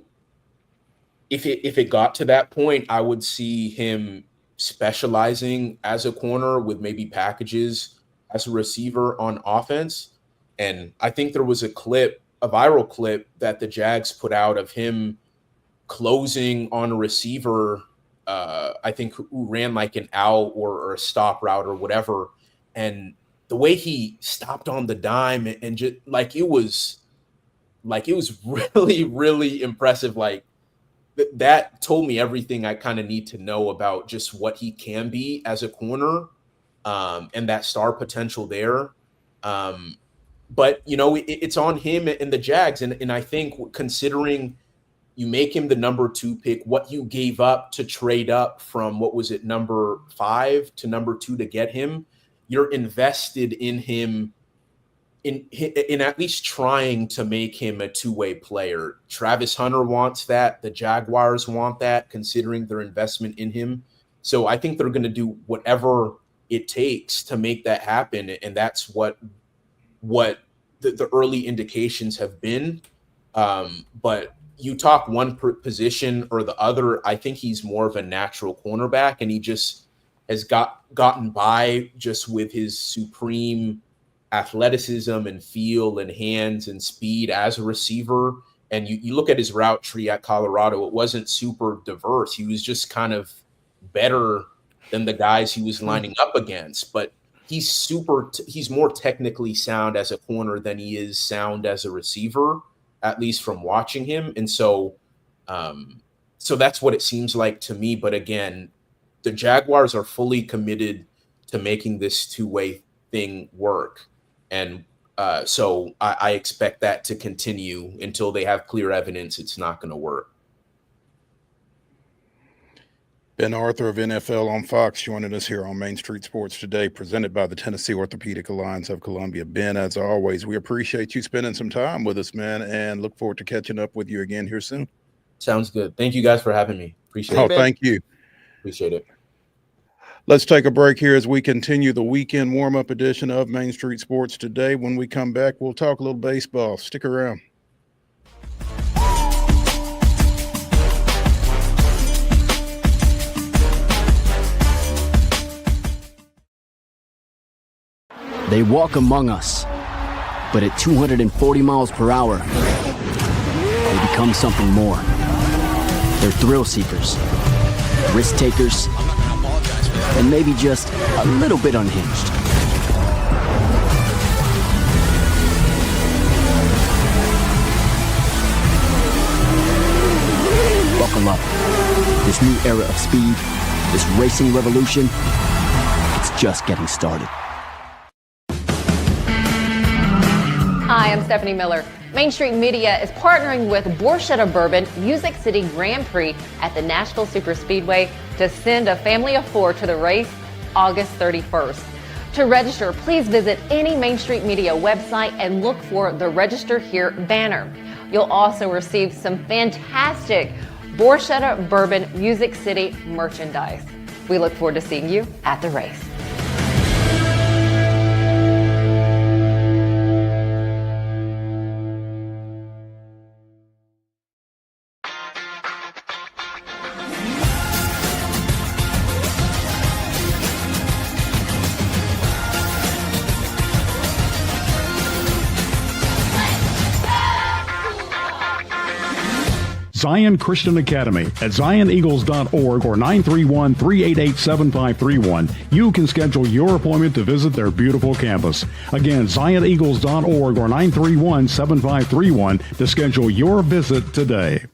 if it got to that point, I would see him specializing as a corner with maybe packages as a receiver on offense. And I think there was a viral clip that the Jags put out of him closing on a receiver, I think who ran like an out or a stop route or whatever. And the way he stopped on the dime and just it was really, really impressive. Like, that told me everything I kind of need to know about just what he can be as a corner, and that star potential there. But, it's on him and the Jags. And I think, considering you make him the number 2 pick, what you gave up to trade up from, what was it, number 5 to number 2 to get him, you're invested in him in at least trying to make him a two-way player. Travis Hunter wants that. The Jaguars want that, considering their investment in him. So I think they're going to do whatever it takes to make that happen, and that's what the early indications have been. But you talk one position or the other, I think he's more of a natural cornerback, and he just has gotten by just with his supreme athleticism and feel and hands and speed as a receiver. And you look at his route tree at Colorado, it wasn't super diverse. He was just kind of better than the guys he was lining up against, but he's more technically sound as a corner than he is sound as a receiver, at least from watching him. And so that's what it seems like to me. But again, the Jaguars are fully committed to making this two-way thing work. And so I expect that to continue until they have clear evidence it's not going to work. Ben Arthur of NFL on Fox joining us here on Main Street Sports Today, presented by the Tennessee Orthopedic Alliance of Columbia. Ben, as always, we appreciate you spending some time with us, man, and look forward to catching up with you again here soon. Sounds good. Thank you guys for having me. Appreciate it. Thank you. Appreciate it. Let's take a break here as we continue the weekend warm-up edition of Main Street Sports Today. When we come back, we'll talk a little baseball. Stick around. They walk among us, but at 240 miles per hour, they become something more. They're thrill seekers, risk takers, and maybe just a little bit unhinged. Buckle up. This new era of speed, this racing revolution, it's just getting started. Hi, I'm Stephanie Miller. Main Street Media is partnering with Borchetta Bourbon Music City Grand Prix at the Nashville Superspeedway to send a family of 4 to the race August 31st. To register, please visit any Main Street Media website and look for the Register Here banner. You'll also receive some fantastic Borchetta Bourbon Music City merchandise. We look forward to seeing you at the race. Zion Christian Academy at zioneagles.org or 931-388-7531. You can schedule your appointment to visit their beautiful campus. Again, zioneagles.org or 931-7531 to schedule your visit today.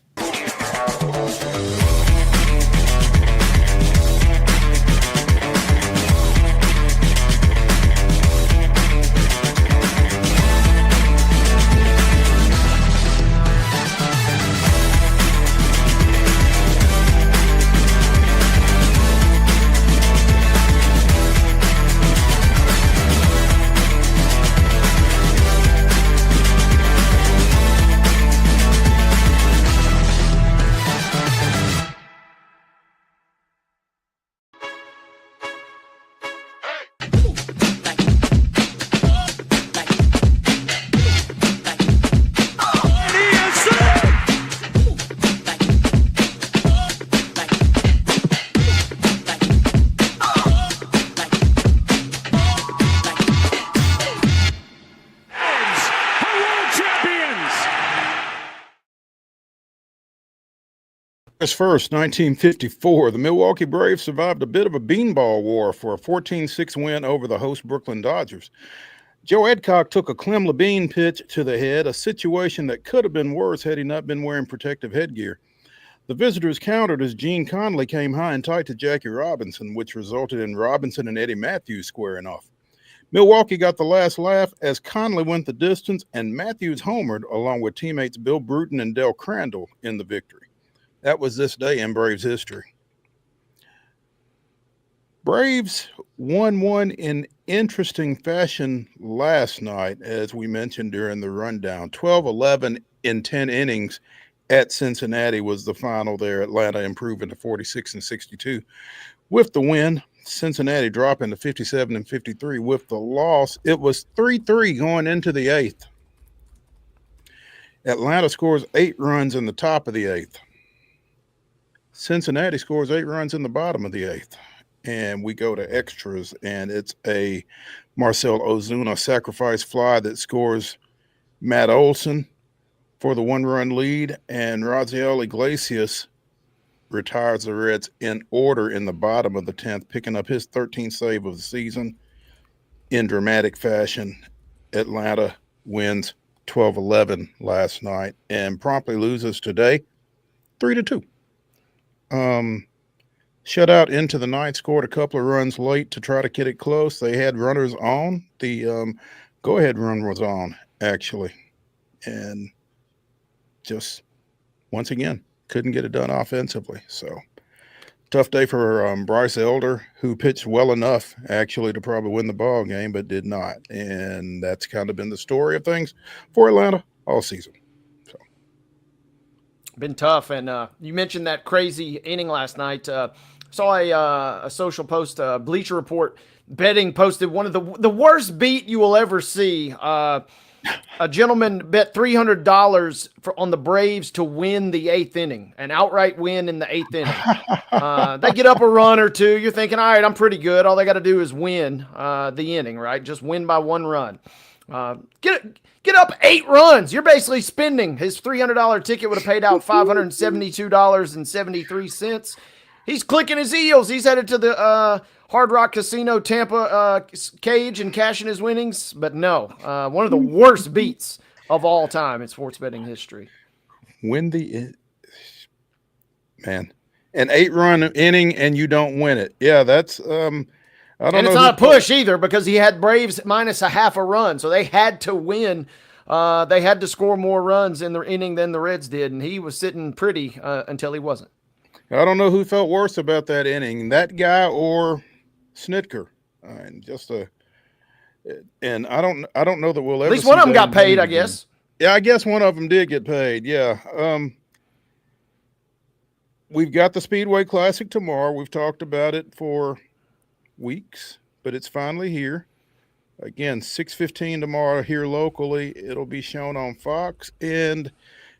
August 1st, 1954, the Milwaukee Braves survived a bit of a beanball war for a 14-6 win over the host Brooklyn Dodgers. Joe Adcock took a Clem Levine pitch to the head, a situation that could have been worse had he not been wearing protective headgear. The visitors countered as Gene Conley came high and tight to Jackie Robinson, which resulted in Robinson and Eddie Matthews squaring off. Milwaukee got the last laugh as Conley went the distance and Matthews homered along with teammates Bill Bruton and Del Crandall in the victory. That was this day in Braves history. Braves won one in interesting fashion last night, as we mentioned during the rundown. 12-11 in 10 innings at Cincinnati was the final there. Atlanta improving to 46-62 with the win. Cincinnati dropping to 57-53 with the loss. It was 3-3 going into the eighth. Atlanta scores 8 runs in the top of the eighth. Cincinnati scores 8 runs in the bottom of the eighth. And we go to extras, and it's a Marcell Ozuna sacrifice fly that scores Matt Olson for the 1-run lead, and Raziel Iglesias retires the Reds in order in the bottom of the 10th, picking up his 13th save of the season in dramatic fashion. Atlanta wins 12-11 last night and promptly loses today 3-2. Shutout into the ninth, scored a couple of runs late to try to get it close. They had runners on. The go-ahead run was on, actually. And just, once again, couldn't get it done offensively. So, tough day for Bryce Elder, who pitched well enough, actually, to probably win the ball game, but did not. And that's kind of been the story of things for Atlanta all season. Been tough. And you mentioned that crazy inning last night. Saw a social post, Bleacher Report betting posted one of the worst beat you will ever see. A gentleman bet $300 on the Braves to win the 8th inning, an outright win in the 8th inning. They get up a run or two. You're thinking, all right, I'm pretty good. All they got to do is win the inning, right? Just win by 1 run. Get up 8 runs. You're basically spending his $300 ticket would have paid out $572.73. He's clicking his heels. He's headed to the Hard Rock Casino Tampa cage and cashing his winnings. But no, one of the worst beats of all time in sports betting history. Man, an 8-run inning and you don't win it. Yeah, that's I don't know. And it's not a push either, because he had Braves minus a half a run, so they had to win. They had to score more runs in the inning than the Reds did, and he was sitting pretty until he wasn't. I don't know who felt worse about that inning, that guy or Snitker. And I don't know that we'll ever. At least one of them got paid, I guess. Yeah, I guess one of them did get paid. Yeah. We've got the Speedway Classic tomorrow. We've talked about it for weeks, but it's finally here. Again, 6:15 tomorrow here locally. It'll be shown on Fox. And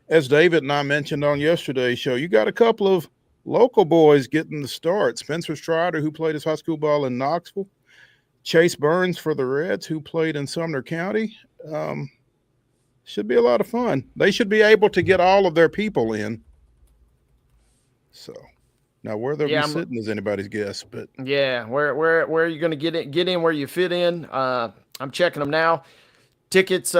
as David and I mentioned on yesterday's show, you got a couple of local boys getting the start. Spencer Strider, who played his high school ball in Knoxville. Chase Burns for the Reds, who played in Sumner County. Should be a lot of fun. They should be able to get all of their people in. So now where they'll be sitting is anybody's guess. But yeah, where are you going to get in where you fit in? I'm checking them now. Tickets,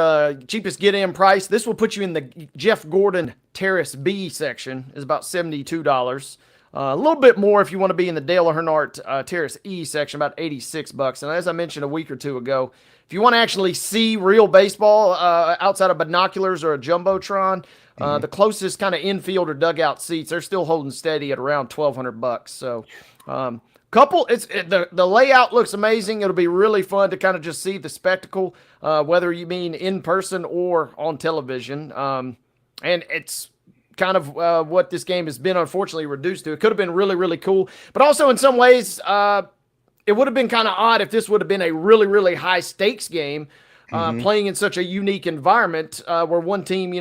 cheapest get-in price. This will put you in the Jeff Gordon Terrace B section. Is about $72. A little bit more if you want to be in the Dale Earnhardt Terrace E section, about $86. And as I mentioned a week or two ago, if you want to actually see real baseball outside of binoculars or a jumbotron, the closest kind of infield or dugout seats, they're still holding steady at around $1,200. So, the layout looks amazing. It'll be really fun to kind of just see the spectacle, whether you mean in person or on television. And it's kind of what this game has been unfortunately reduced to. It could have been really, really cool. But also in some ways, it would have been kind of odd if this would have been a really, really high stakes game, playing in such a unique environment where one team,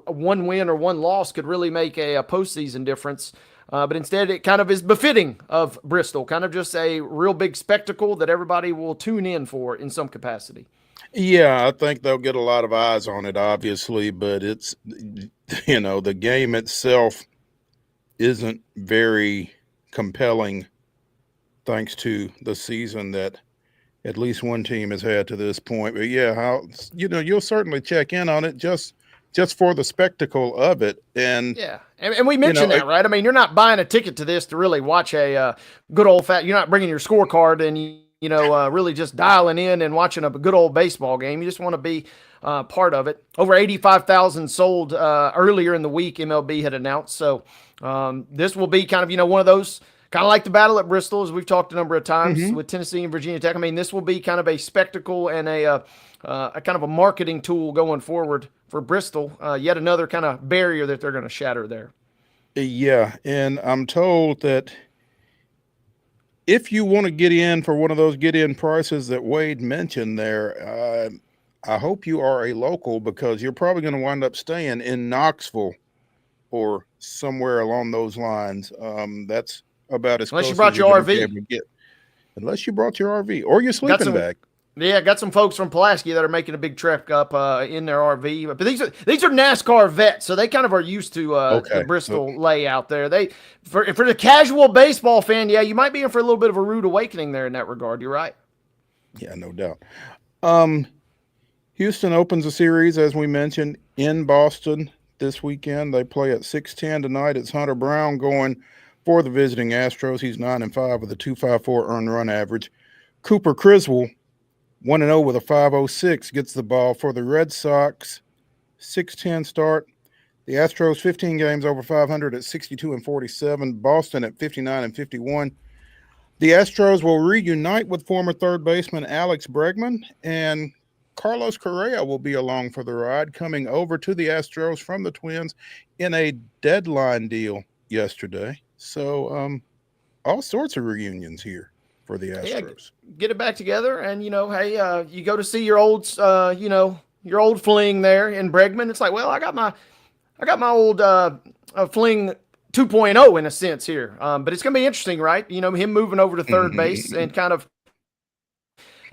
one win or one loss could really make a postseason difference. But instead, it kind of is befitting of Bristol, kind of just a real big spectacle that everybody will tune in for in some capacity. Yeah, I think they'll get a lot of eyes on it, obviously, but it's, the game itself isn't very compelling thanks to the season that at least one team has had to this point. But yeah, you'll certainly check in on it just for the spectacle of it. And yeah, and we mentioned that, right? I mean, you're not buying a ticket to this to really watch a good old you're not bringing your scorecard and really just dialing in and watching a good old baseball game. You just want to be part of it. Over 85,000 sold earlier in the week, MLB had announced. So this will be kind of, one of those kind of like the battle at Bristol, as we've talked a number of times Mhm. with Tennessee and Virginia Tech. I mean, this will be kind of a spectacle and a kind of a marketing tool going forward for Bristol. Yet another kind of barrier that they're going to shatter there. Yeah, and I'm told that if you want to get in for one of those get-in prices that Wade mentioned there, I hope you are a local, because you're probably going to wind up staying in Knoxville or somewhere along those lines. That's about as Unless you close brought as you're your going to be RV. able to get. Unless you brought your RV or your Got sleeping some, bag. yeah, got some folks from Pulaski that are making a big trek up in their RV. But these are NASCAR vets, so they kind of are used to the Bristol layout there. They for the casual baseball fan, yeah, you might be in for a little bit of a rude awakening there in that regard. You're right. Yeah, no doubt. Houston opens a series, as we mentioned, in Boston this weekend. They play at 6:10 tonight. It's Hunter Brown going for the visiting Astros. He's 9-5 with a 2.54 earned run average. Cooper Criswell, 1-0 with a 5.06, gets the ball for the Red Sox. 6:10 start. The Astros 15 games over 500 at 62-47. Boston at 59-51. The Astros will reunite with former third baseman Alex Bregman, and Carlos Correa will be along for the ride, coming over to the Astros from the Twins in a deadline deal yesterday. So all sorts of reunions here for the Astros. Yeah, get it back together, and hey, you go to see your old, your old fling there in Bregman. It's like, well, I got my old fling 2.0 in a sense here, but it's gonna be interesting, right? Him moving over to third base and kind of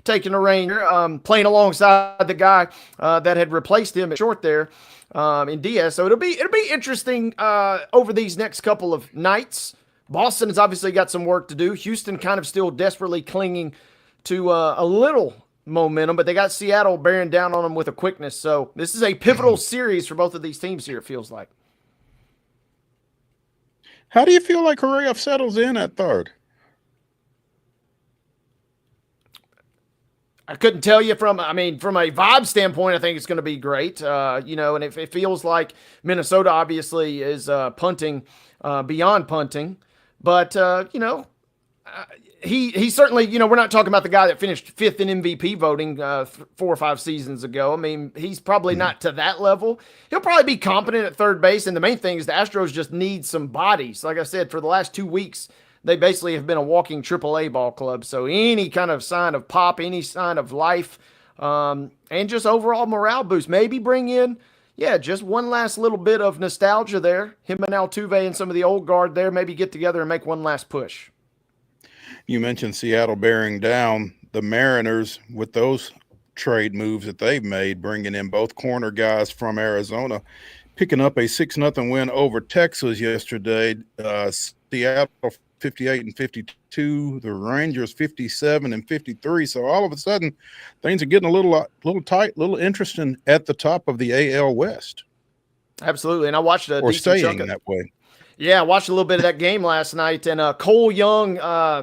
taking a reign, playing alongside the guy that had replaced him at short there in Diaz. So it'll be interesting over these next couple of nights. Boston has obviously got some work to do. Houston kind of still desperately clinging to a little momentum, but they got Seattle bearing down on them with a quickness. So this is a pivotal series for both of these teams here, it feels like. How do you feel like Correa settles in at third? I couldn't tell you from a vibe standpoint, I think it's going to be great. And it feels like Minnesota obviously is punting beyond punting. But, he certainly, we're not talking about the guy that finished fifth in MVP voting 4 or 5 seasons ago. I mean, he's probably not to that level. He'll probably be competent at third base. And the main thing is the Astros just need some bodies. Like I said, for the last 2 weeks, they basically have been a walking AAA ball club. So any kind of sign of pop, any sign of life, and just overall morale boost. Maybe bring in, just one last little bit of nostalgia there. Him and Altuve and some of the old guard there, maybe get together and make one last push. You mentioned Seattle bearing down. The Mariners, with those trade moves that they've made, bringing in both corner guys from Arizona, picking up a 6-0 win over Texas yesterday. Seattle 58-52, the Rangers 57-53. So all of a sudden, things are getting a little tight, a little interesting at the top of the AL West. Absolutely, and I watched a or decent staying chunk of that way. Yeah, I watched a little bit of that game last night, and Cole Young,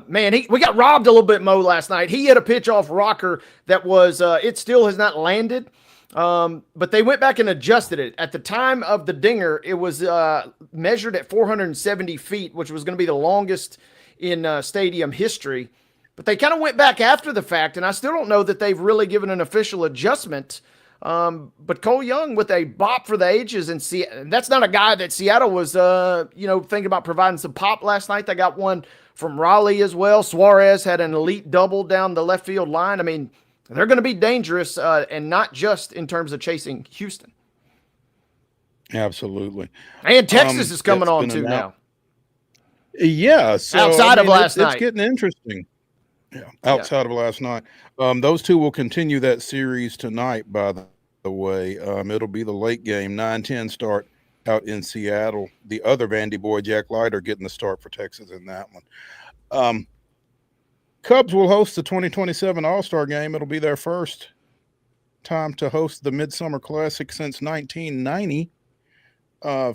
we got robbed a little bit, Mo, last night. He hit a pitch off rocker that was, it still has not landed, but they went back and adjusted it. At the time of the dinger, it was measured at 470 feet, which was going to be the longest in stadium history. But they kind of went back after the fact, and I still don't know that they've really given an official adjustment. But Cole Young with a bop for the ages, and that's not a guy that Seattle was, thinking about providing some pop last night. They got one from Raleigh as well. Suarez had an elite double down the left field line. I mean, they're going to be dangerous, and not just in terms of chasing Houston. Absolutely. And Texas is coming on too now. Yeah. So, outside of last night. It's getting interesting. Yeah, outside of last night. Those two will continue that series tonight, by the way. It'll be the late game, 9-10 start out in Seattle. The other Vandy boy, Jack Leiter, getting the start for Texas in that one. Cubs will host the 2027 All-Star Game. It'll be their first time to host the Midsummer Classic since 1990.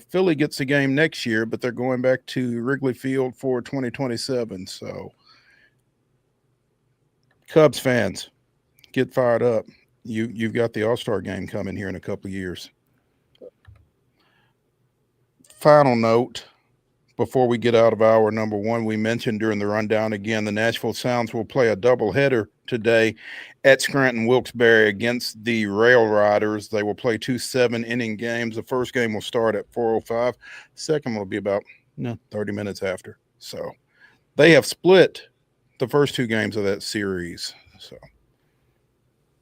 Philly gets the game next year, but they're going back to Wrigley Field for 2027. So Cubs fans, get fired up. You've got the All-Star Game coming here in a couple of years. Final note, before we get out of hour number one, we mentioned during the rundown again, the Nashville Sounds will play a doubleheader today at Scranton Wilkes-Barre against the Rail Riders. They will play 2 7-inning games. The first game will start at 4:05. Second will be about 30 minutes after. So they have split the first 2 games of that series. So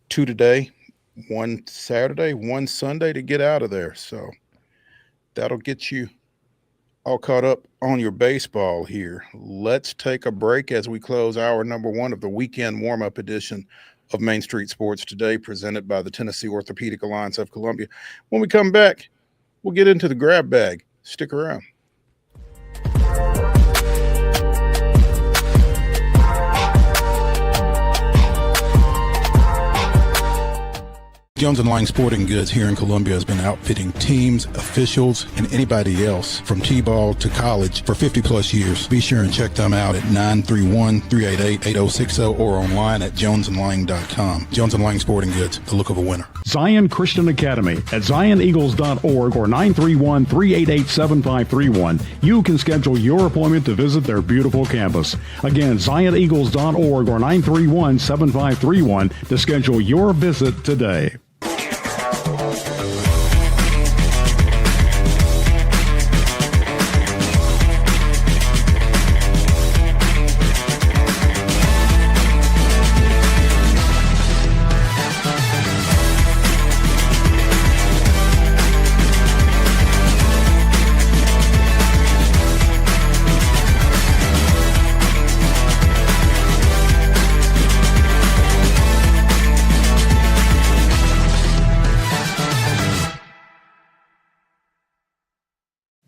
2 today, 1 Saturday, 1 Sunday to get out of there. So that'll get you all caught up on your baseball here. Let's take a break as we close hour number one of the weekend warm-up edition of Main Street Sports Today, presented by the Tennessee Orthopedic Alliance of Columbia. When we come back, we'll get into the grab bag. Stick around. Jones & Lang Sporting Goods here in Columbia has been outfitting teams, officials, and anybody else from T-ball to college for 50 plus years. Be sure and check them out at 931-388-8060 or online at jonesandlang.com. Jones & Lang Sporting Goods, the look of a winner. Zion Christian Academy at zioneagles.org or 931-388-7531. You can schedule your appointment to visit their beautiful campus. Again, zioneagles.org or 931-7531 to schedule your visit today.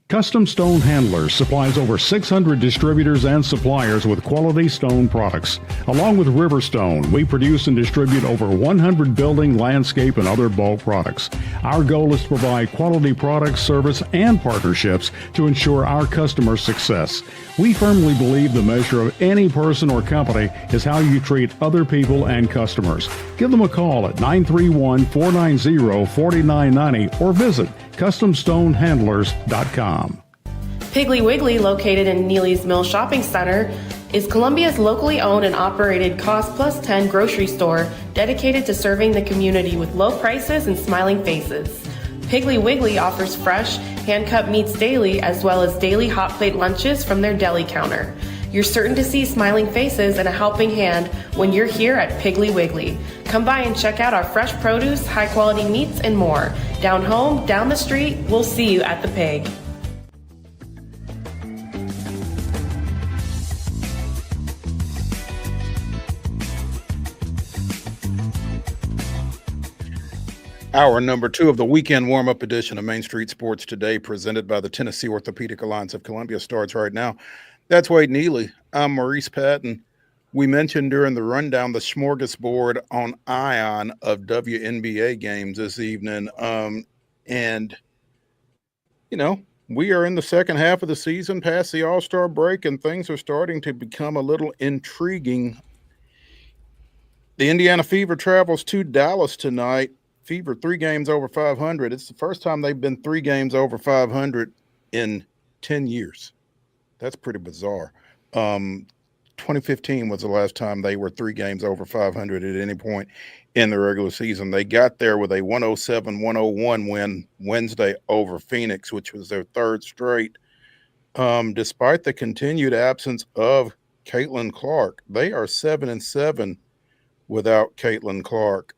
Custom Stone Handlers supplies over 600 distributors and suppliers with quality stone products. Along with Riverstone, we produce and distribute over 100 building, landscape, and other bulk products. Our goal is to provide quality products, service, and partnerships to ensure our customers' success. We firmly believe the measure of any person or company is how you treat other people and customers. Give them a call at 931-490-4990 or visit CustomStoneHandlers.com. Piggly Wiggly, located in Neely's Mill Shopping Center, is Columbia's locally owned and operated Cost Plus 10 grocery store dedicated to serving the community with low prices and smiling faces. Piggly Wiggly offers fresh, hand-cut meats daily as well as daily hot plate lunches from their deli counter. You're certain to see smiling faces and a helping hand when you're here at Piggly Wiggly. Come by and check out our fresh produce, high-quality meats, and more. Down home, down the street, we'll see you at the Pig. Hour number two of the weekend warm-up edition of Main Street Sports Today, presented by the Tennessee Orthopedic Alliance of Columbia, starts right now. That's Wade Neely. I'm Maurice Patton. We mentioned during the rundown the smorgasbord on Ion of WNBA games this evening. And, you know, we are in the second half of the season, past the All-Star break, and things are starting to become a little intriguing. The Indiana Fever travels to Dallas tonight. Fever 3 games over 500. It's the first time they've been 3 games over 500 in 10 years. That's pretty bizarre. 2015 was the last time they were 3 games over 500 at any point in the regular season. They got there with a 107-101 win Wednesday over Phoenix, which was their 3rd straight. Despite the continued absence of Caitlin Clark, they are 7-7 without Caitlin Clark.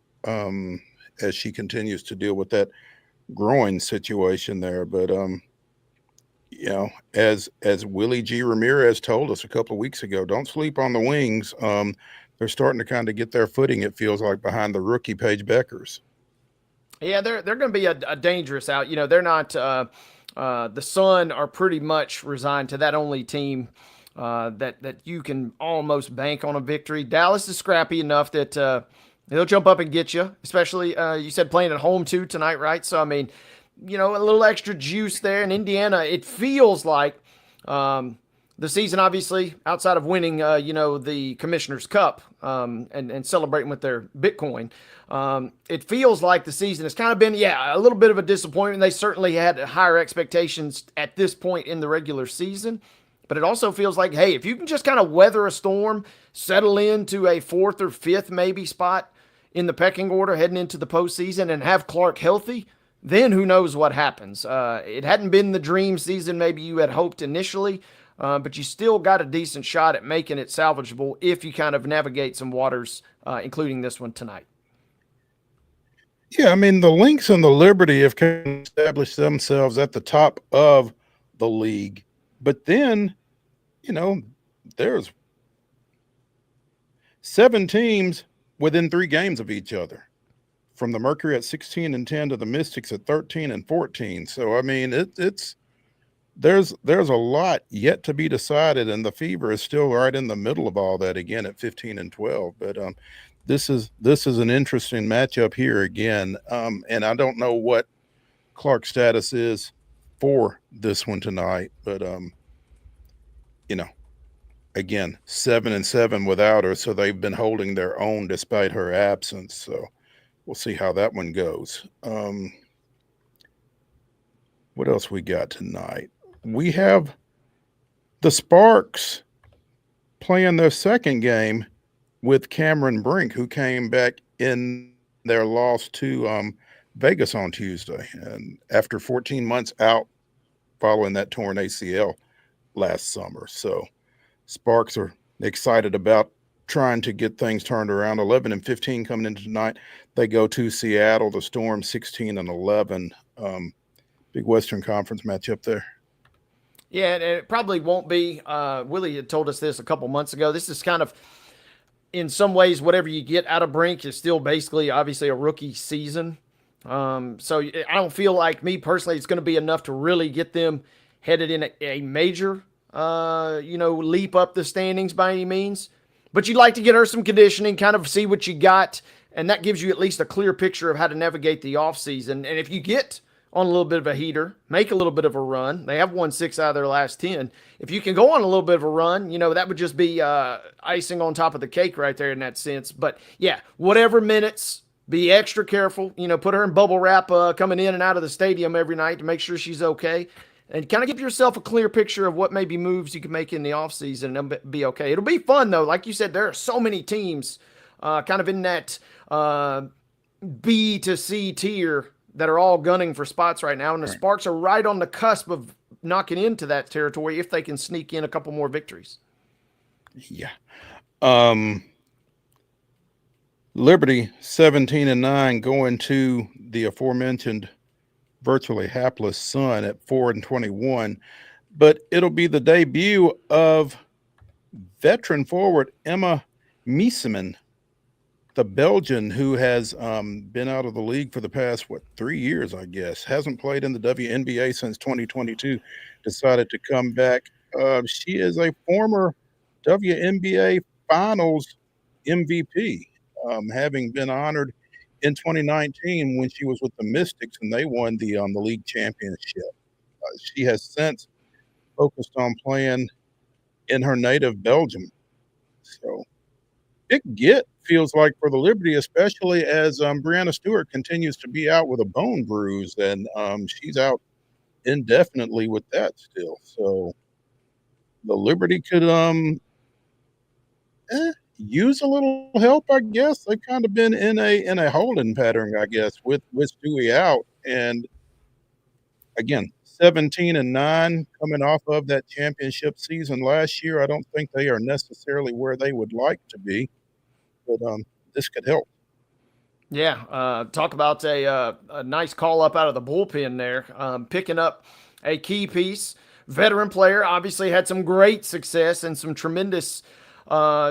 As she continues to deal with that groin situation there. But, you know, as Willie G. Ramirez told us a couple of weeks ago, don't sleep on the wings. They're starting to kind of get their footing, it feels like, behind the rookie Paige Beckers. Yeah, they're going to be a dangerous out. You know, they're not the Sun are pretty much resigned to that only team that you can almost bank on a victory. Dallas is scrappy enough that they'll jump up and get you, especially, you said playing at home too tonight, right? So, I mean, you know, a little extra juice there. In Indiana, it feels like the the season, obviously, outside of winning, the Commissioner's Cup and celebrating with their Bitcoin. It feels like the season has kind of been, a little bit of a disappointment. They certainly had higher expectations at this point in the regular season. But it also feels like, hey, if you can just kind of weather a storm, settle into a 4th or 5th maybe spot in the pecking order heading into the postseason and have Clark healthy, then who knows what happens. It hadn't been the dream season maybe you had hoped initially, but you still got a decent shot at making it salvageable if you kind of navigate some waters, including this one tonight. Yeah, I mean, the Lynx and the Liberty have kind of established themselves at the top of the league. But then, there's 7 teams within 3 games of each other, from the Mercury at 16-10 to the Mystics at 13-14. So, I mean, there's a lot yet to be decided, and the Fever is still right in the middle of all that again at 15-12. But this is an interesting matchup here again, and I don't know what Clark's status is for this one tonight, but again, 7-7 without her, so they've been holding their own despite her absence. So we'll see how that one goes. What else we got tonight? We have the Sparks playing their second game with Cameron Brink, who came back in their loss to Vegas on Tuesday, and after 14 months out following that torn ACL last summer. So Sparks are excited about trying to get things turned around. 11-15 coming into tonight. They go to Seattle, the Storm 16-11. Big Western Conference matchup there. Yeah, and it probably won't be. Willie had told us this a couple months ago. This is kind of, in some ways, whatever you get out of Brink is still basically, obviously, a rookie season. So I don't feel like, me personally, it's going to be enough to really get them headed in a major, leap up the standings by any means. But you'd like to get her some conditioning, kind of see what you got, and that gives you at least a clear picture of how to navigate the offseason. And if you get on a little bit of a heater, make a little bit of a run. They have won 6 out of their last 10. If you can go on a little bit of a run, that would just be icing on top of the cake right there in that sense. But, yeah, whatever minutes, be extra careful. Put her in bubble wrap coming in and out of the stadium every night to make sure she's okay. And kind of give yourself a clear picture of what maybe moves you can make in the offseason and then be okay. It'll be fun, though. Like you said, there are so many teams kind of in that B to C tier that are all gunning for spots right now. And the Sparks are right on the cusp of knocking into that territory if they can sneak in a couple more victories. Yeah. Liberty 17-9 going to the aforementioned virtually hapless Sun at 4-21, but it'll be the debut of veteran forward Emma Mieseman, the Belgian who has been out of the league for the past 3 years, I guess. Hasn't played in the WNBA since 2022. Decided to come back. She is a former WNBA Finals MVP, having been honored in 2019 when she was with the Mystics and they won the league championship. She has since focused on playing in her native Belgium. So big get, feels like, for the Liberty, especially as Brianna Stewart continues to be out with a bone bruise, and she's out indefinitely with that still. So the Liberty could use a little help, I guess. They've kind of been in a holding pattern, I guess, with Stewie out. And again, 17-9 coming off of that championship season last year. I don't think they are necessarily where they would like to be, but this could help. Yeah, talk about a nice call up out of the bullpen there, picking up a key piece. Veteran player, obviously had some great success and some tremendous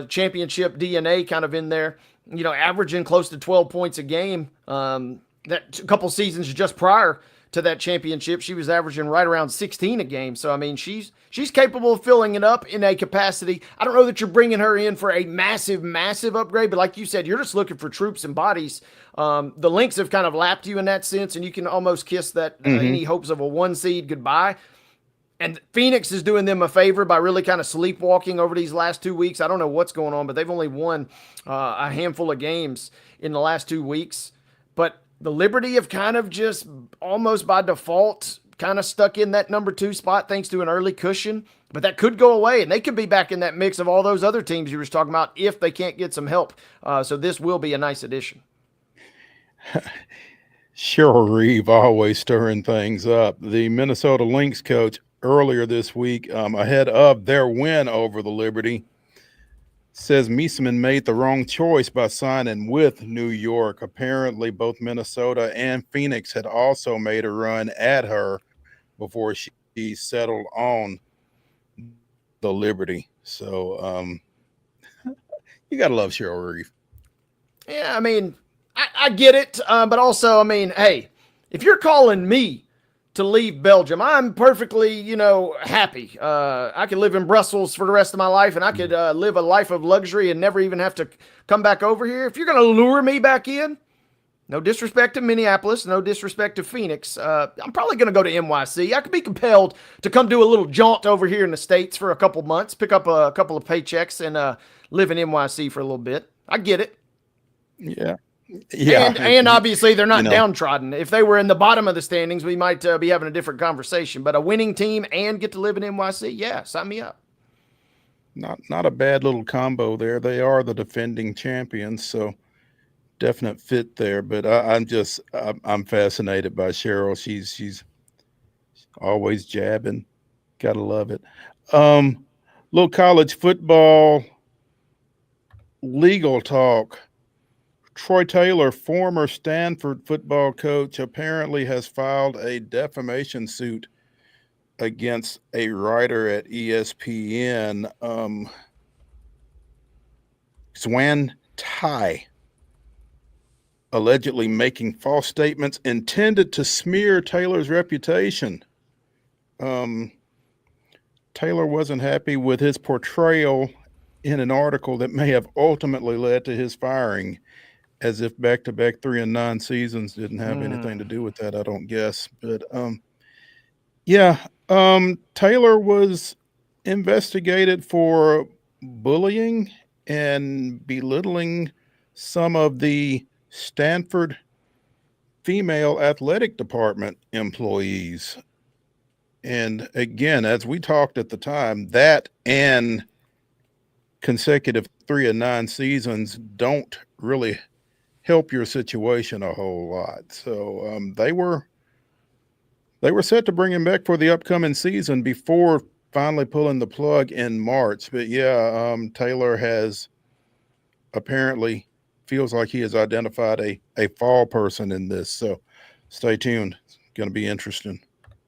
championship DNA kind of in there, averaging close to 12 points a game. That a couple seasons just prior to that championship, she was averaging right around 16 a game. So, I mean, she's capable of filling it up in a capacity. I don't know that you're bringing her in for a massive, massive upgrade, but like you said, you're just looking for troops and bodies. The Lynx have kind of lapped you in that sense, and you can almost kiss that any hopes of a 1 seed goodbye. And Phoenix is doing them a favor by really kind of sleepwalking over these last 2 weeks. I don't know what's going on, but they've only won a handful of games in the last 2 weeks. But the Liberty have kind of just almost by default kind of stuck in that number 2 spot thanks to an early cushion. But that could go away, and they could be back in that mix of all those other teams you were talking about if they can't get some help. So this will be a nice addition. Cheryl Reeve always stirring things up. The Minnesota Lynx coach earlier this week, ahead of their win over the Liberty, says Meesseman made the wrong choice by signing with New York. Apparently, both Minnesota and Phoenix had also made a run at her before she settled on the Liberty. So you got to love Cheryl Reeve. Yeah, I mean, I get it. But also, I mean, hey, if you're calling me to leave Belgium, I'm perfectly, happy. I could live in Brussels for the rest of my life, and I could live a life of luxury and never even have to come back over here. If you're going to lure me back in, no disrespect to Minneapolis, no disrespect to Phoenix, I'm probably going to go to NYC. I could be compelled to come do a little jaunt over here in the States for a couple months, pick up a couple of paychecks, and live in NYC for a little bit. I get it. Yeah. Yeah, and obviously they're not downtrodden. If they were in the bottom of the standings, we might be having a different conversation. But a winning team and get to live in NYC, yeah, sign me up. Not a bad little combo there. They are the defending champions, so definite fit there. But I'm fascinated by Cheryl. She's always jabbing. Gotta love it. Little college football legal talk. Troy Taylor, former Stanford football coach, apparently has filed a defamation suit against a writer at ESPN, Xuan Tai, allegedly making false statements intended to smear Taylor's reputation. Taylor wasn't happy with his portrayal in an article that may have ultimately led to his firing, as if back-to-back 3-9 seasons didn't have anything to do with that, I don't guess. But Taylor was investigated for bullying and belittling some of the Stanford female athletic department employees. And again, as we talked at the time, that and consecutive 3-9 seasons don't really help your situation a whole lot. So they were set to bring him back for the upcoming season before finally pulling the plug in March. But Taylor has apparently feels like he has identified a fall person in this. So stay tuned. It's going to be interesting.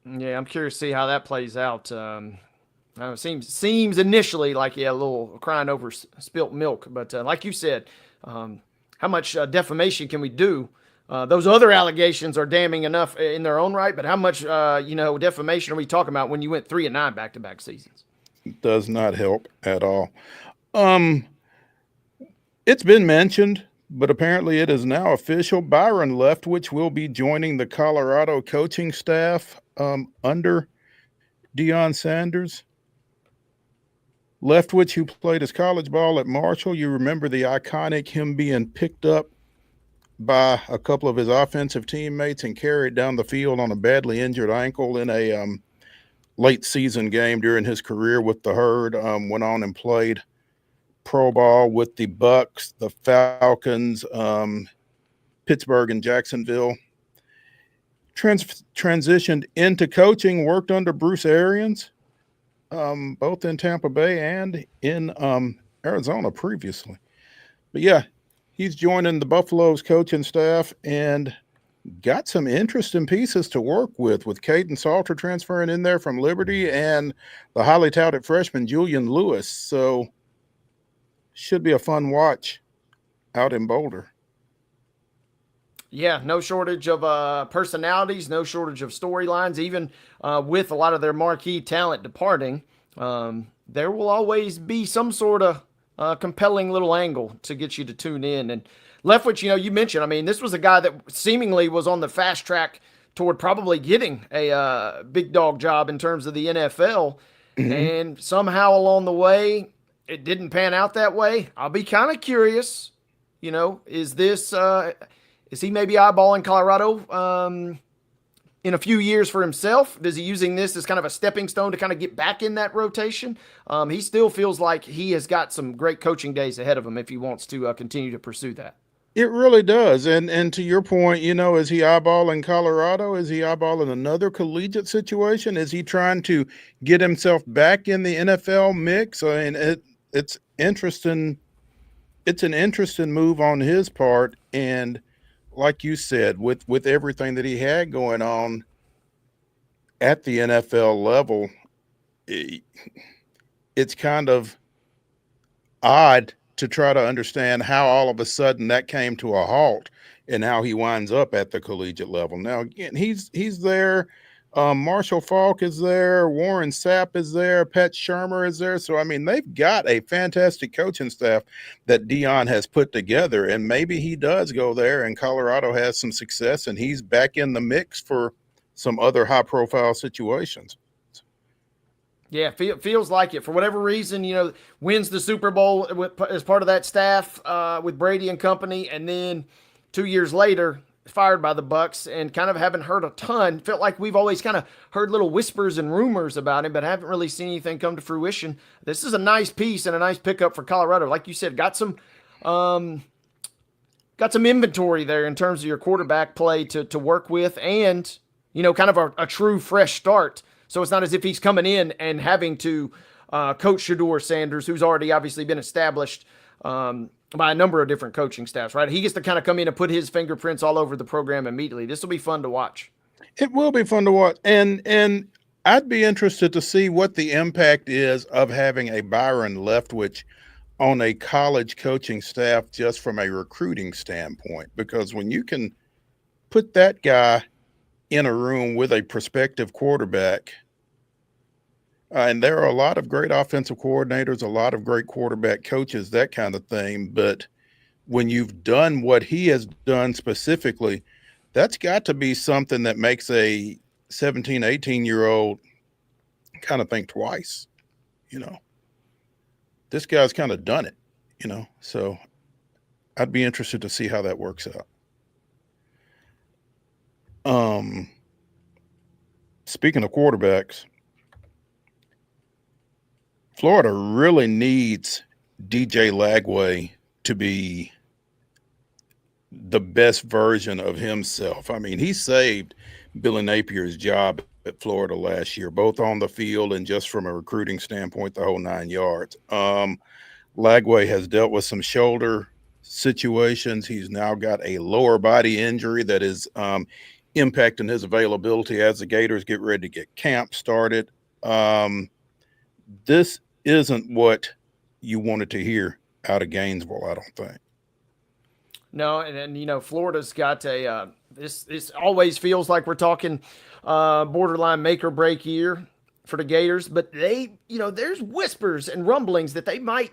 Yeah, I'm curious to see how that plays out. It seems initially like a little crying over spilt milk, but like you said, how much defamation can we do? Those other allegations are damning enough in their own right, but how much defamation are we talking about when you went 3-9 back-to-back seasons? It does not help at all. It's been mentioned, but apparently it is now official. Byron Leftwich will be joining the Colorado coaching staff under Deion Sanders. Leftwich, who played his college ball at Marshall, you remember the iconic him being picked up by a couple of his offensive teammates and carried down the field on a badly injured ankle in a late season game during his career with the Herd. Went on and played pro ball with the Bucks, the Falcons, Pittsburgh, and Jacksonville. Transitioned into coaching, worked under Bruce Arians, both in Tampa Bay and in Arizona previously. But yeah, he's joining the Buffaloes coaching staff and got some interesting pieces to work with Caden Salter transferring in there from Liberty and the highly touted freshman Julian Lewis. So should be a fun watch out in Boulder. Yeah, no shortage of personalities, no shortage of storylines, even with a lot of their marquee talent departing. There will always be some sort of compelling little angle to get you to tune in. And Leftwich, you mentioned, I mean, this was a guy that seemingly was on the fast track toward probably getting a big dog job in terms of the NFL. And somehow along the way, it didn't pan out that way. I'll be kind of curious, is he maybe eyeballing Colorado in a few years for himself? Is he using this as kind of a stepping stone to kind of get back in that rotation? He still feels like he has got some great coaching days ahead of him if he wants to continue to pursue that. It really does. And to your point, is he eyeballing Colorado? Is he eyeballing another collegiate situation? Is he trying to get himself back in the NFL mix? I mean, it's interesting. It's an interesting move on his part. And like you said, with everything that he had going on at the NFL level, it's kind of odd to try to understand how all of a sudden that came to a halt and how he winds up at the collegiate level. Now, again, he's there. Marshall Falk is there. Warren Sapp is there. Pat Shermer is there. So, I mean, they've got a fantastic coaching staff that Dion has put together, and maybe he does go there and Colorado has some success and he's back in the mix for some other high-profile situations. Yeah, feels like it. For whatever reason, wins the Super Bowl as part of that staff with Brady and company, and then 2 years later, fired by the Bucs, and kind of haven't heard a ton. Felt like we've always kind of heard little whispers and rumors about him, but haven't really seen anything come to fruition. This is a nice piece and a nice pickup for Colorado. Like you said, got some inventory there in terms of your quarterback play to work with, and kind of a true fresh start. So it's not as if he's coming in and having to coach Shedeur Sanders, who's already obviously been established by a number of different coaching staffs, right? He gets to kind of come in and put his fingerprints all over the program immediately. This will be fun to watch. It will be fun to watch. And I'd be interested to see what the impact is of having a Byron Leftwich on a college coaching staff just from a recruiting standpoint, because when you can put that guy in a room with a prospective quarterback, and there are a lot of great offensive coordinators, a lot of great quarterback coaches, that kind of thing. But when you've done what he has done specifically, that's got to be something that makes a 17, 18-year-old kind of think twice. This guy's kind of done it, So I'd be interested to see how that works out. Speaking of quarterbacks, Florida really needs DJ Lagway to be the best version of himself. I mean, he saved Billy Napier's job at Florida last year, both on the field and just from a recruiting standpoint, the whole 9 yards. Lagway has dealt with some shoulder situations. He's now got a lower body injury that is impacting his availability as the Gators get ready to get camp started. This isn't what you wanted to hear out of Gainesville, I don't think. No, and Florida's got a this always feels like we're talking borderline make or break year for the Gators, but they, there's whispers and rumblings that they might,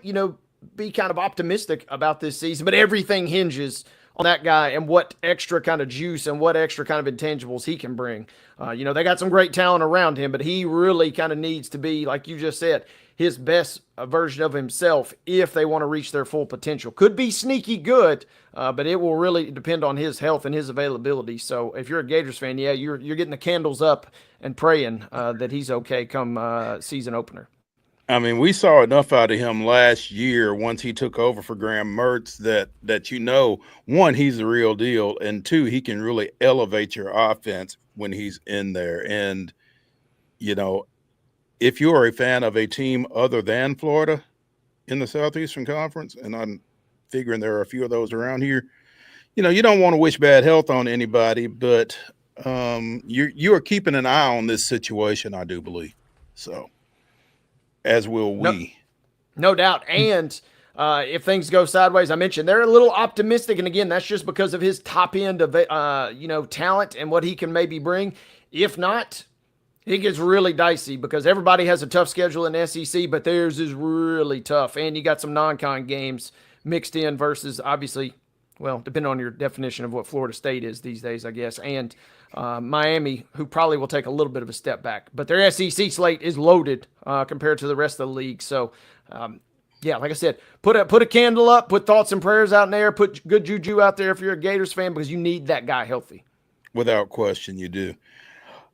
be kind of optimistic about this season, but everything hinges on that guy and what extra kind of juice and what extra kind of intangibles he can bring. They got some great talent around him, but he really kind of needs to be, like you just said, his best version of himself if they want to reach their full potential. Could be sneaky good, but it will really depend on his health and his availability. So if you're a Gators fan, yeah, you're getting the candles up and praying that he's okay come season opener. I mean, we saw enough out of him last year once he took over for Graham Mertz that one, he's the real deal, and two, he can really elevate your offense when he's in there. And, if you are a fan of a team other than Florida in the Southeastern Conference, and I'm figuring there are a few of those around here, you don't want to wish bad health on anybody, but you are keeping an eye on this situation, I do believe. So, as will we. No doubt. And if things go sideways, I mentioned they're a little optimistic. And again, that's just because of his top end of, talent and what he can maybe bring. If not, it gets really dicey because everybody has a tough schedule in the SEC, but theirs is really tough. And you got some non-con games mixed in versus obviously well, depending on your definition of what Florida State is these days, I guess, and Miami, who probably will take a little bit of a step back. But their SEC slate is loaded compared to the rest of the league. So, yeah, like I said, put a candle up, put thoughts and prayers out there, put good juju out there if you're a Gators fan, because you need that guy healthy. Without question, you do.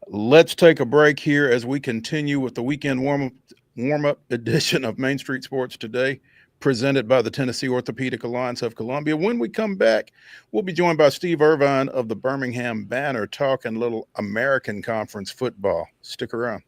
Let's take a break here as we continue with the weekend warm-up edition of Main Street Sports Today, presented by the Tennessee Orthopedic Alliance of Columbia. When we come back, we'll be joined by Steve Irvine of the Birmingham Banner, talking a little American Conference football. Stick around.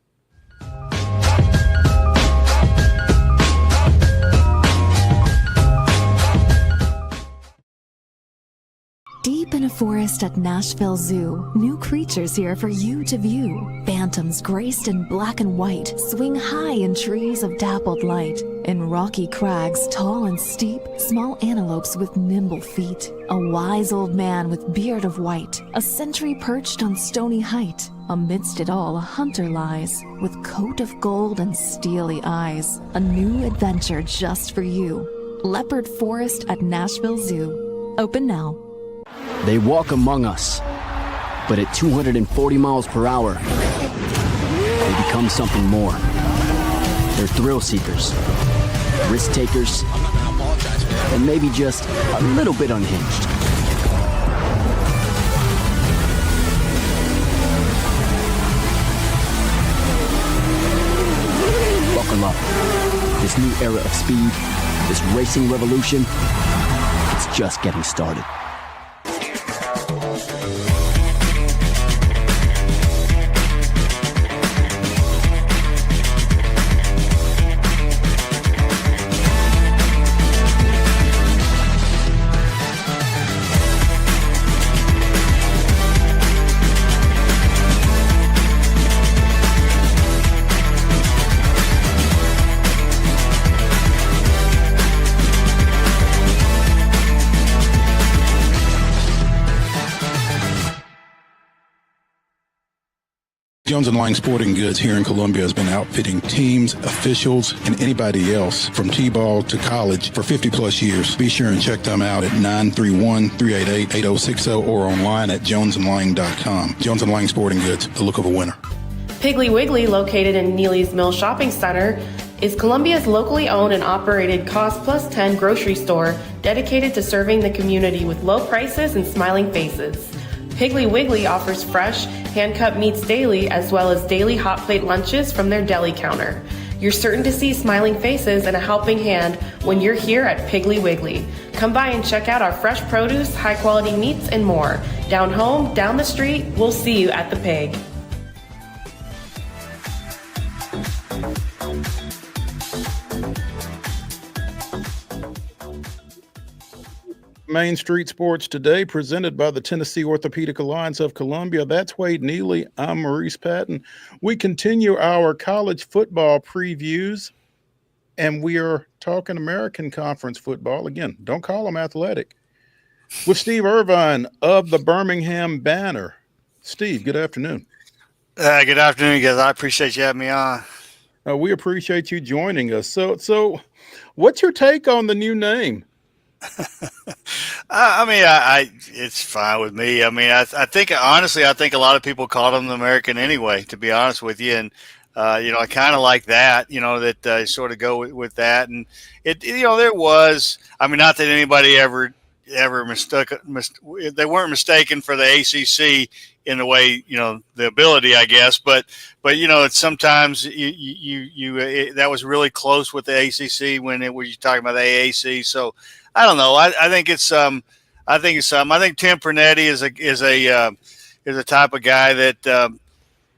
Deep in a forest at Nashville Zoo, new creatures here for you to view. Phantoms graced in black and white swing high in trees of dappled light. In rocky crags, tall and steep, small antelopes with nimble feet. A wise old man with beard of white, a sentry perched on stony height. Amidst it all, a hunter lies, with coat of gold and steely eyes. A new adventure just for you. Leopard Forest at Nashville Zoo. Open now. They walk among us, but at 240 miles per hour, they become something more. They're thrill seekers, risk takers, and maybe just a little bit unhinged. Buckle up. This new era of speed, this racing revolution, it's just getting started. Jones & Lang Sporting Goods here in Columbia has been outfitting teams, officials, and anybody else from T-ball to college for 50-plus years. Be sure and check them out at 931-388-8060 or online at jonesandlang.com. Jones & Lang Sporting Goods, the look of a winner. Piggly Wiggly, located in Neely's Mill Shopping Center, is Columbia's locally owned and operated Cost Plus 10 grocery store dedicated to serving the community with low prices and smiling faces. Piggly Wiggly offers fresh, hand-cut meats daily, as well as daily hot plate lunches from their deli counter. You're certain to see smiling faces and a helping hand when you're here at Piggly Wiggly. Come by and check out our fresh produce, high-quality meats, and more. Down home, down the street, we'll see you at the Pig. Main Street Sports Today, presented by the Tennessee Orthopedic Alliance of Columbia. That's Wade Neely. I'm Maurice Patton. We continue our college football previews, and we are talking American Conference football. Again, don't call them athletic. With Steve Irvine of the Birmingham Banner. Steve, good afternoon. Good afternoon, guys. I appreciate you having me on. We appreciate you joining us. So what's your take on the new name? I it's fine with me. I mean, I think honestly, I think a lot of people called him the American anyway, to be honest with you. And, I kind of like that, that sort of go with that. And there was, not that anybody ever they weren't mistaken for the ACC in the way, the ability, I guess, but it's sometimes that was really close with the ACC when you're talking about the AAC. So I don't know. I think it's I think Tim Pernetti is a type of guy that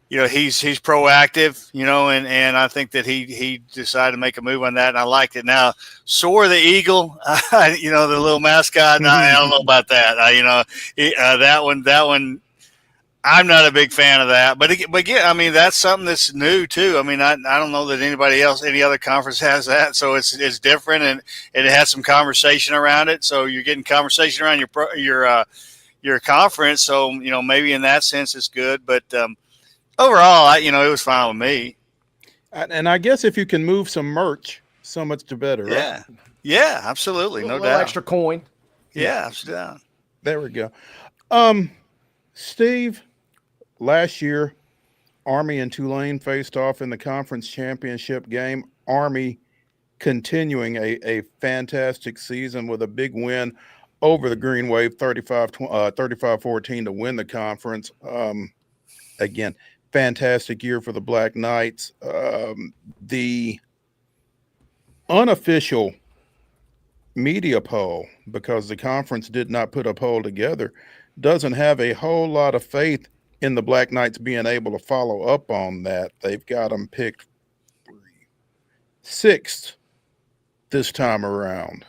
he's proactive, and I think that he decided to make a move on that, and I liked it. Now, Soar the Eagle, the little mascot, I don't know about that. That one, I'm not a big fan of that. But yeah, that's something that's new too. I don't know that any other conference has that, so it's different, and it has some conversation around it. So you're getting conversation around your conference. So maybe in that sense it's good, but overall, it was fine with me. And I guess if you can move some merch, so much the better. Yeah, right? Yeah, absolutely, no doubt. Extra coin. Yeah, I'm still down. There we go. Steve, last year, Army and Tulane faced off in the conference championship game. Army continuing a fantastic season with a big win over the Green Wave 35-14 to win the conference. Again, fantastic year for the Black Knights. The unofficial media poll, because the conference did not put a poll together, doesn't have a whole lot of faith in the Black Knights being able to follow up on that. They've got them picked sixth this time around.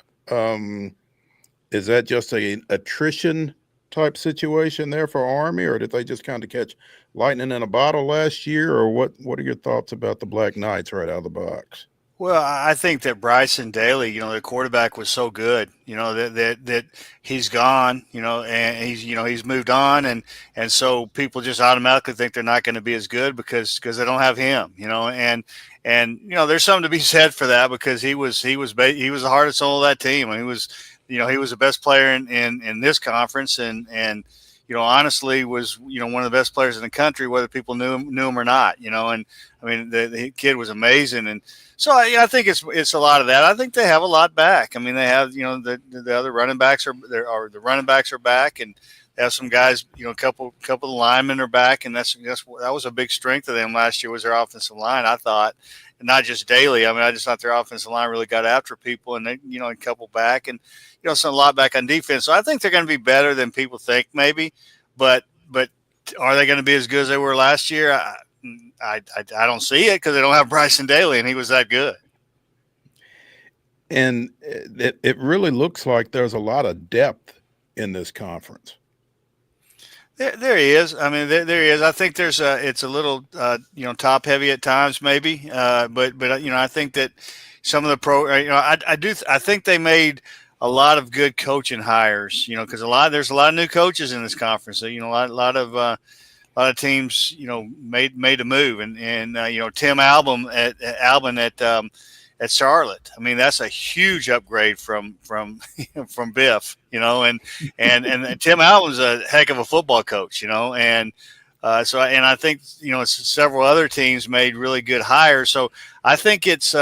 Is that just a attrition type situation there for Army, or did they just kind of catch lightning in a bottle last year, or what are your thoughts about the Black Knights right out of the box? Well, I think that Bryson Daly, the quarterback was so good, that he's gone, and he's moved on, and so people just automatically think they're not going to be as good because they don't have him, and there's something to be said for that, because he was the heart and soul of that team. I mean, he was the best player in this conference, and honestly was one of the best players in the country, whether people knew him or not, and I mean the kid was amazing. And so I think it's a lot of that. I think they have a lot back. I mean, they have the other running backs the running backs are back, and they have some guys, a couple of linemen are back, and that was a big strength of them last year, was their offensive line, I thought. And not just Daly. I mean, I just thought their offensive line really got after people, and they a couple back, and a lot back on defense. So I think they're going to be better than people think, maybe. But are they going to be as good as they were last year? I don't see it, because they don't have Bryson Daly, and he was that good. And it really looks like there's a lot of depth in this conference. There he is. I mean, there he is. I think it's a little, top heavy at times, maybe. But I think that some of the I think they made a lot of good coaching hires, because there's a lot of new coaches in this conference. So, a lot of teams, made a move, and Tim Albin at Charlotte. I mean, that's a huge upgrade from Biff, and Tim Albin's a heck of a football coach, and I think several other teams made really good hires. So I think it's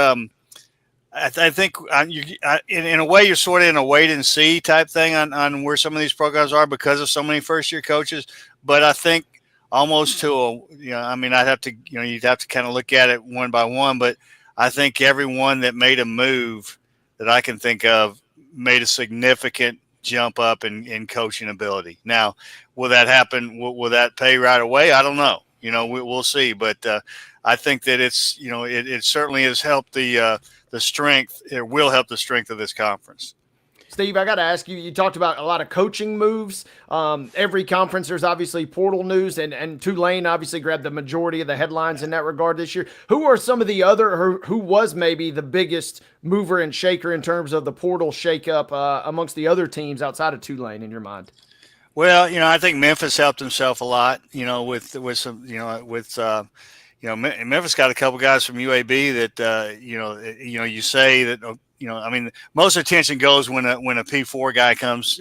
I think in a way you're sort of in a wait and see type thing on where some of these programs are, because of so many first year coaches. But I think almost I'd have to you'd have to kind of look at it one by one, but I think everyone that made a move that I can think of made a significant jump up in coaching ability. Now, will that happen? Will that pay right away? I don't know. We'll see. But I think that it's it certainly has helped the strength. It will help the strength of this conference. Steve, I got to ask you, you talked about a lot of coaching moves. Every conference, there's obviously portal news, and Tulane obviously grabbed the majority of the headlines in that regard this year. Who are some of the other, who was maybe the biggest mover and shaker in terms of the portal shakeup amongst the other teams outside of Tulane in your mind? Well, I think Memphis helped himself a lot, with some, Memphis got a couple guys from UAB that, you say that, I mean, most attention goes when a P4 guy comes,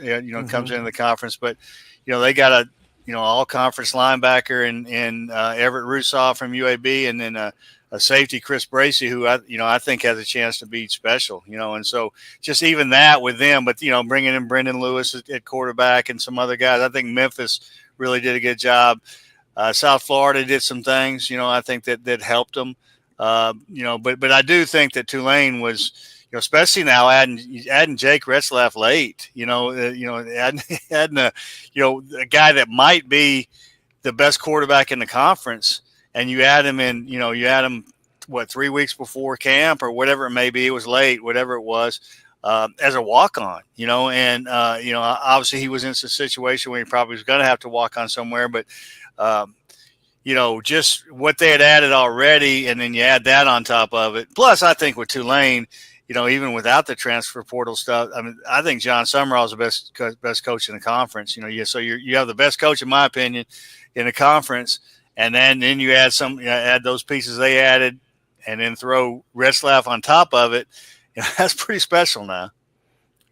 comes into the conference, but, they got a, all conference linebacker and Everett Rusaw from UAB, and then a safety, Chris Bracey, who I think has a chance to be special, and so just even that with them, but, bringing in Brendan Lewis at quarterback and some other guys, I think Memphis really did a good job. South Florida did some things, I think that helped them, but I do think that Tulane was, especially now adding Jake Retzlaff late, adding a guy that might be the best quarterback in the conference, and you add him in, you add him 3 weeks before camp or whatever it may be, it was late, whatever it was, as a walk-on, and obviously he was in a situation where he probably was going to have to walk on somewhere, but just what they had added already, and then you add that on top of it. Plus, I think with Tulane, even without the transfer portal stuff, I mean, I think John Summerall is the best coach in the conference. So you have the best coach, in my opinion, in the conference, and then you add those pieces they added, and then throw Retzlaff on top of it. That's pretty special now.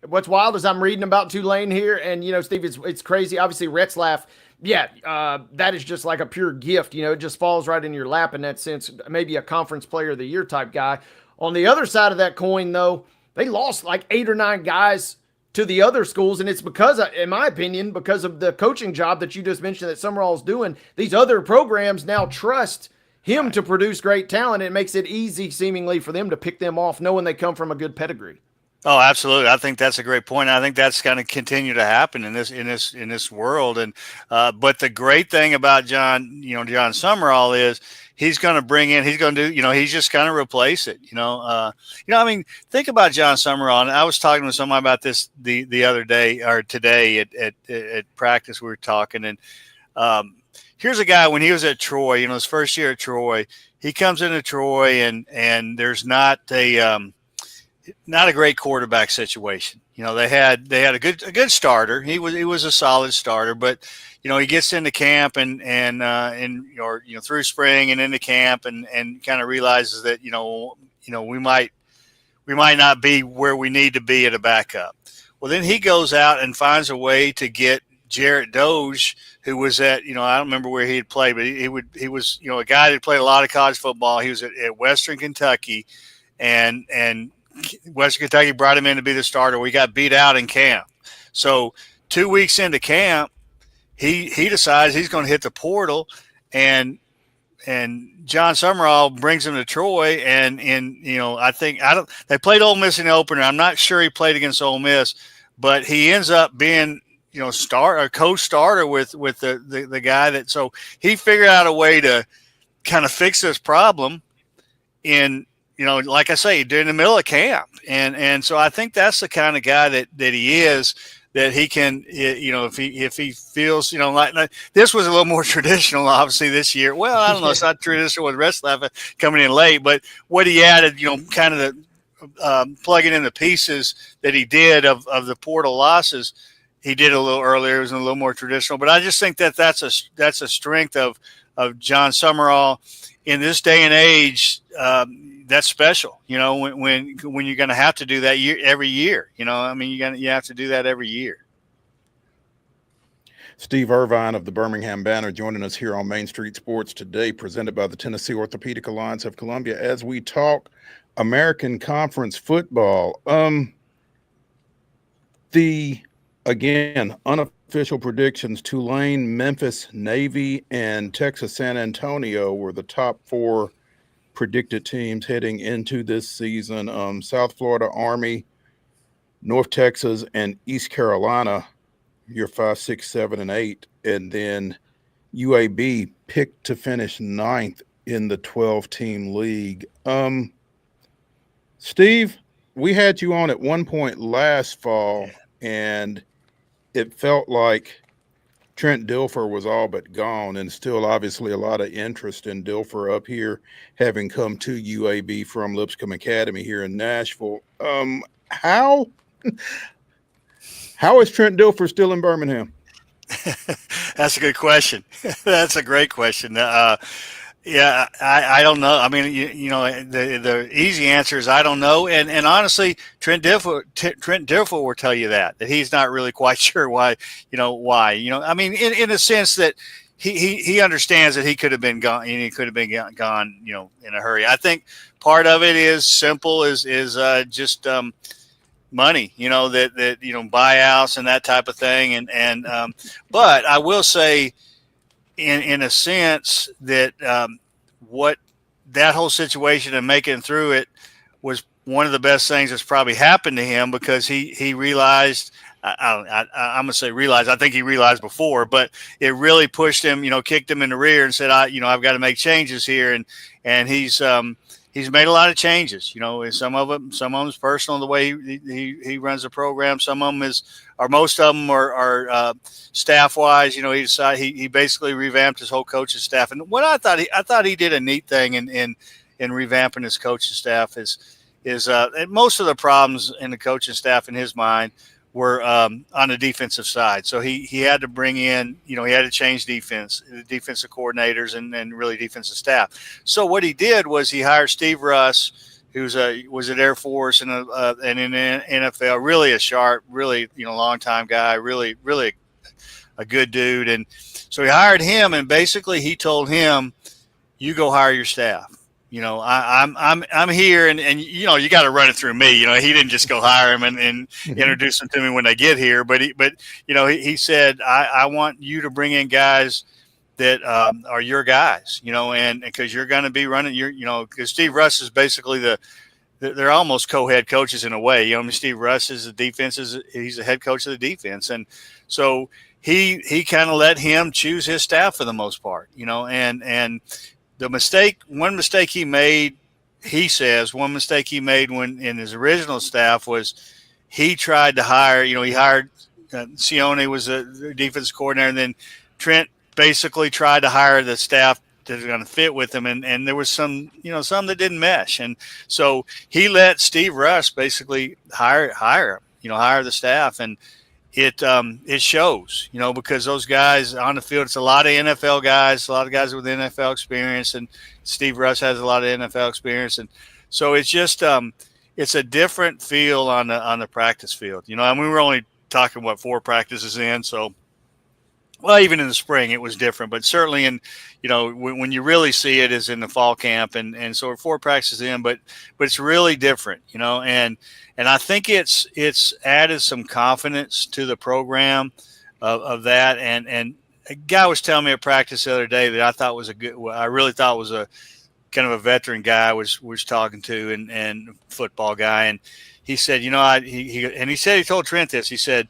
what's wild is I'm reading about Tulane here, and Steve, it's crazy. Obviously, Retzlaff, that is just like a pure gift. It just falls right in your lap in that sense. Maybe a conference player of the year type guy. On the other side of that coin, though, they lost like 8 or 9 guys to the other schools, and it's because, in my opinion, because of the coaching job that you just mentioned that Summerall's doing. These other programs now trust him to produce great talent. It makes it easy, seemingly, for them to pick them off, knowing they come from a good pedigree. Oh, absolutely. I think that's a great point. I think that's going to continue to happen in this world. And but the great thing about John Summerall is he's going to bring in. He's going to do. He's just going to replace it. I mean, think about John Summerall. And I was talking with somebody about this the other day or today at practice. We were talking, and here's a guy when he was at Troy. His first year at Troy, he comes into Troy, and there's not a great quarterback situation. They had a good starter. He was a solid starter, but he gets into camp and through spring and into camp and kind of realizes that we might not be where we need to be at a backup. Well, then he goes out and finds a way to get Jarrett Doge, who was at I don't remember where he had played, but he was a guy that played a lot of college football. He was at Western Kentucky, and Western Kentucky brought him in to be the starter. We got beat out in camp. So 2 weeks into camp, he decides he's going to hit the portal, and John Summerall brings him to Troy. And they played Ole Miss in the opener. I'm not sure he played against Ole Miss, but he ends up being a co-starter with the guy that. So he figured out a way to kind of fix this problem like I say, during the middle of camp. And so I think that's the kind of guy that he is, that he can, if he feels, like this was a little more traditional, obviously, this year. Well, I don't know. It's not traditional with Retzlaff coming in late, but what he added, kind of the plugging in the pieces that he did of the portal losses, he did a little earlier. It was a little more traditional, but I just think that's a strength of John Summerall in this day and age. That's special, when you're going to have to do that every year. You have to do that every year. Steve Irvine of the Birmingham Banner joining us here on Main Street Sports today, presented by the Tennessee Orthopedic Alliance of Columbia, as we talk American Conference football. The unofficial predictions: Tulane, Memphis, Navy, and Texas San Antonio were the top 4 predicted teams heading into this season. South Florida, Army, North Texas, and East Carolina, your 5, 6, 7, and 8. And then UAB picked to finish 9th in the 12-team league. Steve, we had you on at one point last fall, and it felt like Trent Dilfer was all but gone, and still obviously a lot of interest in Dilfer up here, having come to UAB from Lipscomb Academy here in Nashville. How is Trent Dilfer still in Birmingham? That's a good question. That's a great question. Yeah, I don't know. I mean, the easy answer is I don't know. And honestly, Trent Dilfer will tell you that he's not really quite sure why. I mean, in a sense that he understands that he could have been gone. He could have been gone, in a hurry. I think part of it is simple, is just money, that buyouts and that type of thing. But I will say, in a sense, that what that whole situation and making through it was one of the best things that's probably happened to him, because he realized, I'm going to say realized, I think he realized before, but it really pushed him, kicked him in the rear and said, I've got to make changes here. And he's made a lot of changes, some of them is personal, the way he runs the program. Some of them most of them are staff wise. He decided he basically revamped his whole coaching staff. And what I thought he did a neat thing in revamping his coaching staff is most of the problems in the coaching staff in his mind were on the defensive side. So he had to bring in, he had to change defensive coordinators and really defensive staff. So what he did was he hired Steve Russ, was at Air Force and in the NFL, really a sharp, really long time guy, really a good dude. And so he hired him, and basically he told him, "You go hire your staff. I'm here, and you got to run it through me. He didn't just go hire him and introduce them to me when they get here, but he said, I want you to bring in guys that are your guys, and because you're going to be running because Steve Russ is basically they're almost co-head coaches in a way. Steve Russ is he's the head coach of the defense, and so he kind of let him choose his staff for the most part, and one mistake he made when in his original staff was he tried to hire, he hired Sione was the defensive coordinator, and then Trent basically tried to hire the staff that was going to fit with him, and there was some that didn't mesh, and so he let Steve Russ basically hire the staff, and it shows, because those guys on the field, it's a lot of NFL guys, a lot of guys with NFL experience, and Steve Russ has a lot of NFL experience, and so it's just it's a different feel on the practice field. We were only talking 4 practices in, so. Well, even in the spring, it was different, but certainly when you really see it is in the fall camp, and so we're 4 practices in, but it's really different, and I think it's added some confidence to the program of that, and a guy was telling me at practice the other day that I really thought was a kind of a veteran guy I was talking to and football guy, and he said, he told Trent this, he said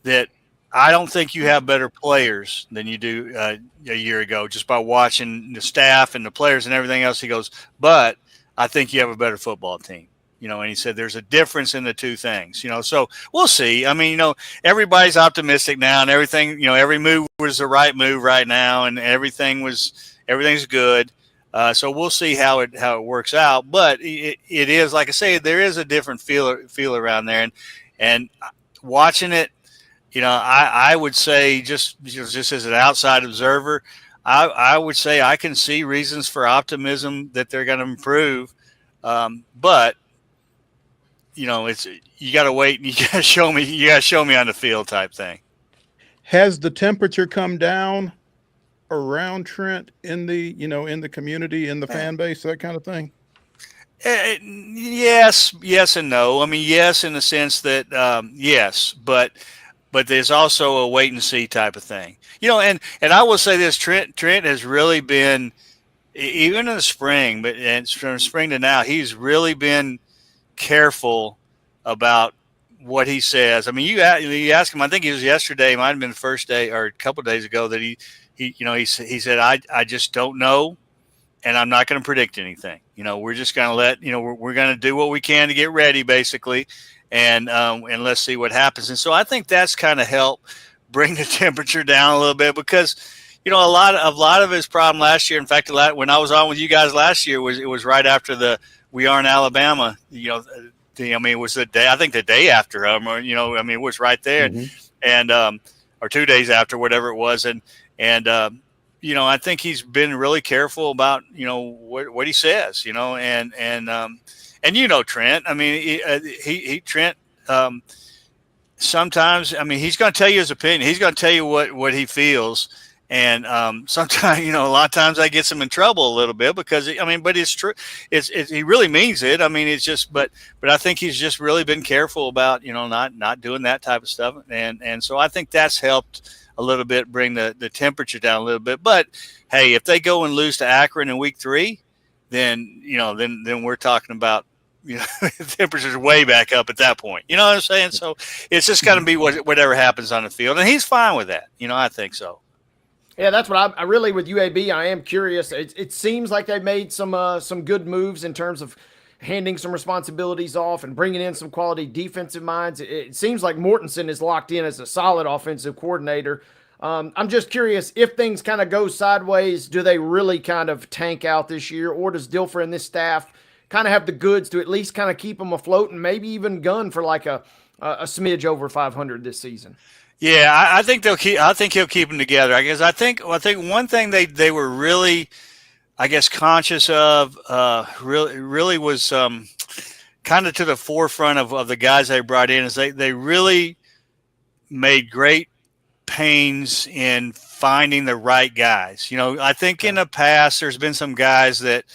that I don't think you have better players than you do a year ago just by watching the staff and the players and everything else. He goes, but I think you have a better football team, and he said there's a difference in the two things, so we'll see. I mean, everybody's optimistic now and everything, every move was the right move right now and everything's good. So we'll see how it works out. But it is, like I say, there is a different feel around there, and watching it, I would say just as an outside observer, I would say I can see reasons for optimism that they're going to improve. But it's you got to wait and you got to show me on the field type thing. Has the temperature come down around Trent in the in the community, in the fan base, that kind of thing? Yes and no. I mean, yes, in the sense that yes, but there's also a wait and see type of thing, and I will say this, Trent has really been, even in the spring, and from spring to now, he's really been careful about what he says. I mean, you ask him, I think it was yesterday, it might've been the first day or a couple of days ago, that he said, I just don't know. And I'm not going to predict anything. We're just going to we're going to do what we can to get ready, basically. And let's see what happens. And so I think that's kind of helped bring the temperature down a little bit, because, a lot of his problem last year. In fact, when I was on with you guys last year, it was right after we are in Alabama. It was the day, I think the day after, it was right there, and or 2 days after, whatever it was, and I think he's been really careful about what he says, and Trent. I mean, Trent. Sometimes, I mean, he's going to tell you his opinion. He's going to tell you what he feels, and sometimes, a lot of times that gets him in trouble a little bit, because but it's true. He really means it. I mean, it's just, but I think he's just really been careful about not doing that type of stuff, and so I think that's helped a little bit bring the temperature down a little bit. But hey, if they go and lose to Akron in week 3, then then we're talking about the temperature's way back up at that point. You know what I'm saying? So it's just got to be whatever happens on the field, and he's fine with that. I think so. Yeah, that's what I really, with UAB, I am curious. It seems like they've made some good moves in terms of handing some responsibilities off and bringing in some quality defensive minds. It seems like Mortensen is locked in as a solid offensive coordinator. I'm just curious, if things kind of go sideways, do they really kind of tank out this year, or does Dilfer and this staff kind of have the goods to at least kind of keep them afloat and maybe even gun for like a smidge over 500 this season? Yeah, I think he'll keep them together. I guess I think one thing they were really, I guess, conscious of, really was kind of to the forefront of the guys they brought in, is they really made great pains in finding the right guys. I think in the past there's been some guys that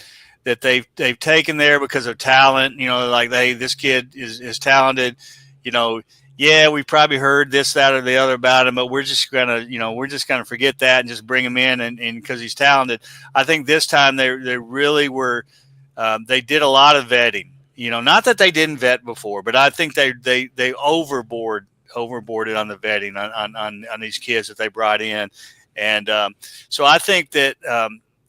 they've taken there because of talent. Like this kid is talented. Yeah, we probably heard this, that, or the other about him, but we're just gonna forget that and just bring him in, and because he's talented. I think this time they really were. They did a lot of vetting. Not that they didn't vet before, but I think they overboarded on the vetting on these kids that they brought in, and so I think that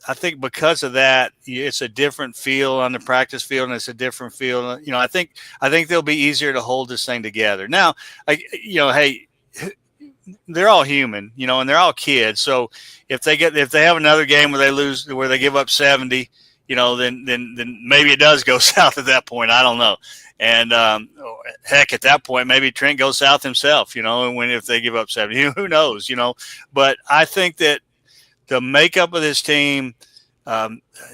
I think because of that, it's a different feel on the practice field, and it's a different feel. I think they'll be easier to hold this thing together. Now, hey, they're all human, and they're all kids. So if they have another game where they lose, where they give up 70, then maybe it does go south at that point. I don't know. And heck, at that point, maybe Trent goes south himself, if they give up 70, who knows, But I think that the makeup of this team,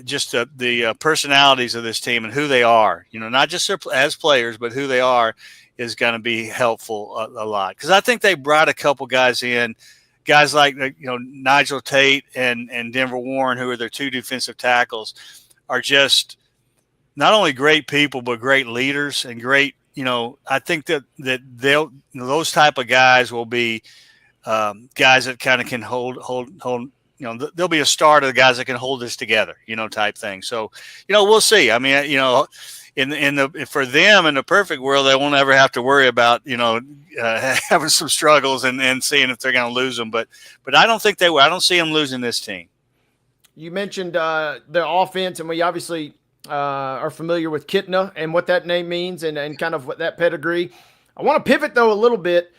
just the personalities of this team and who they are, not just as players, but who they are, is going to be helpful a lot. Because I think they brought a couple guys in, guys like Nigel Tate and Denver Warren, who are their two defensive tackles, are just not only great people but great leaders and great. I think that those type of guys will be guys that kind of can hold. There'll be a start of the guys that can hold this together, type thing. So, we'll see. I mean, for them in the perfect world, they won't ever have to worry about, having some struggles and seeing if they're going to lose them. But I don't think they will. I don't see them losing this team. You mentioned the offense, and we obviously are familiar with Kitna and what that name means and kind of what that pedigree. I want to pivot, though, a little bit.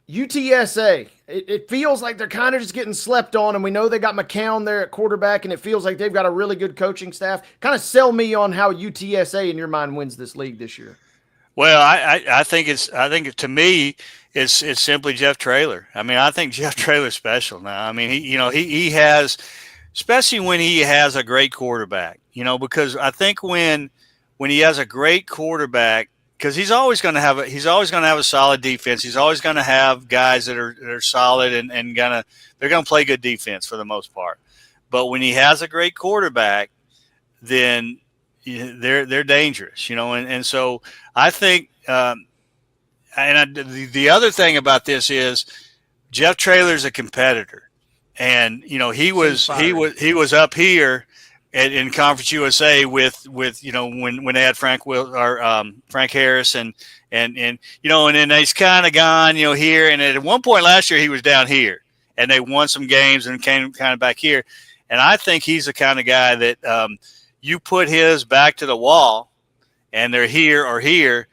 UTSA, it feels like they're kind of just getting slept on, and we know they got McCown there at quarterback, and it feels like they've got a really good coaching staff. Kind of sell me on how UTSA, in your mind, wins this league this year. Well, I think to me, it's simply Jeff Traylor. I mean, I think Jeff Traylor's special now. I mean, he has, especially when he has a great quarterback, because I think when he has a great quarterback, because he's always going to have a solid defense. He's always going to have guys that are solid and they're going to play good defense for the most part. But when he has a great quarterback, then they're dangerous, And so I think, the other thing about this is Jeff Traylor's a competitor, and he was up here in Conference USA with when they had Frank Harris and then he's kind of gone here, and at one point last year he was down here and they won some games and came kind of back here, and I think he's the kind of guy that you put his back to the wall and they're here or here,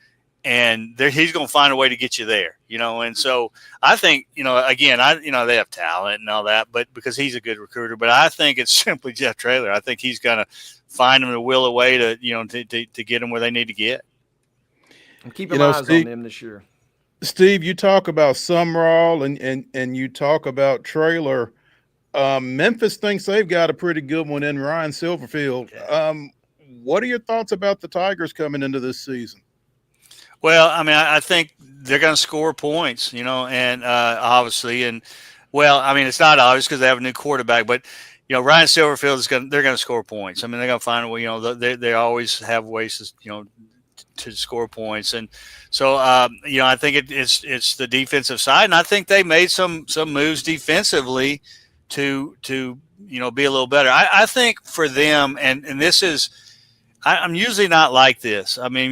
and he's going to find a way to get you there, And so I think, again, they have talent and all that, but because he's a good recruiter, but I think it's simply Jeff Traylor. I think he's going to find them to will a way to get them where they need to get. And keep your eyes on them this year. Steve, you talk about Sumrall and you talk about Traylor. Memphis thinks they've got a pretty good one in Ryan Silverfield. What are your thoughts about the Tigers coming into this season? Well, I mean, I think they're going to score points, and obviously, and well, I mean, it's not obvious because they have a new quarterback, but Ryan Silverfield they're going to score points. I mean, they're going to find a way. They always have ways to score points, and so I think it's the defensive side, and I think they made some moves defensively to be a little better. I think for them, and this is. I'm usually not like this. I mean,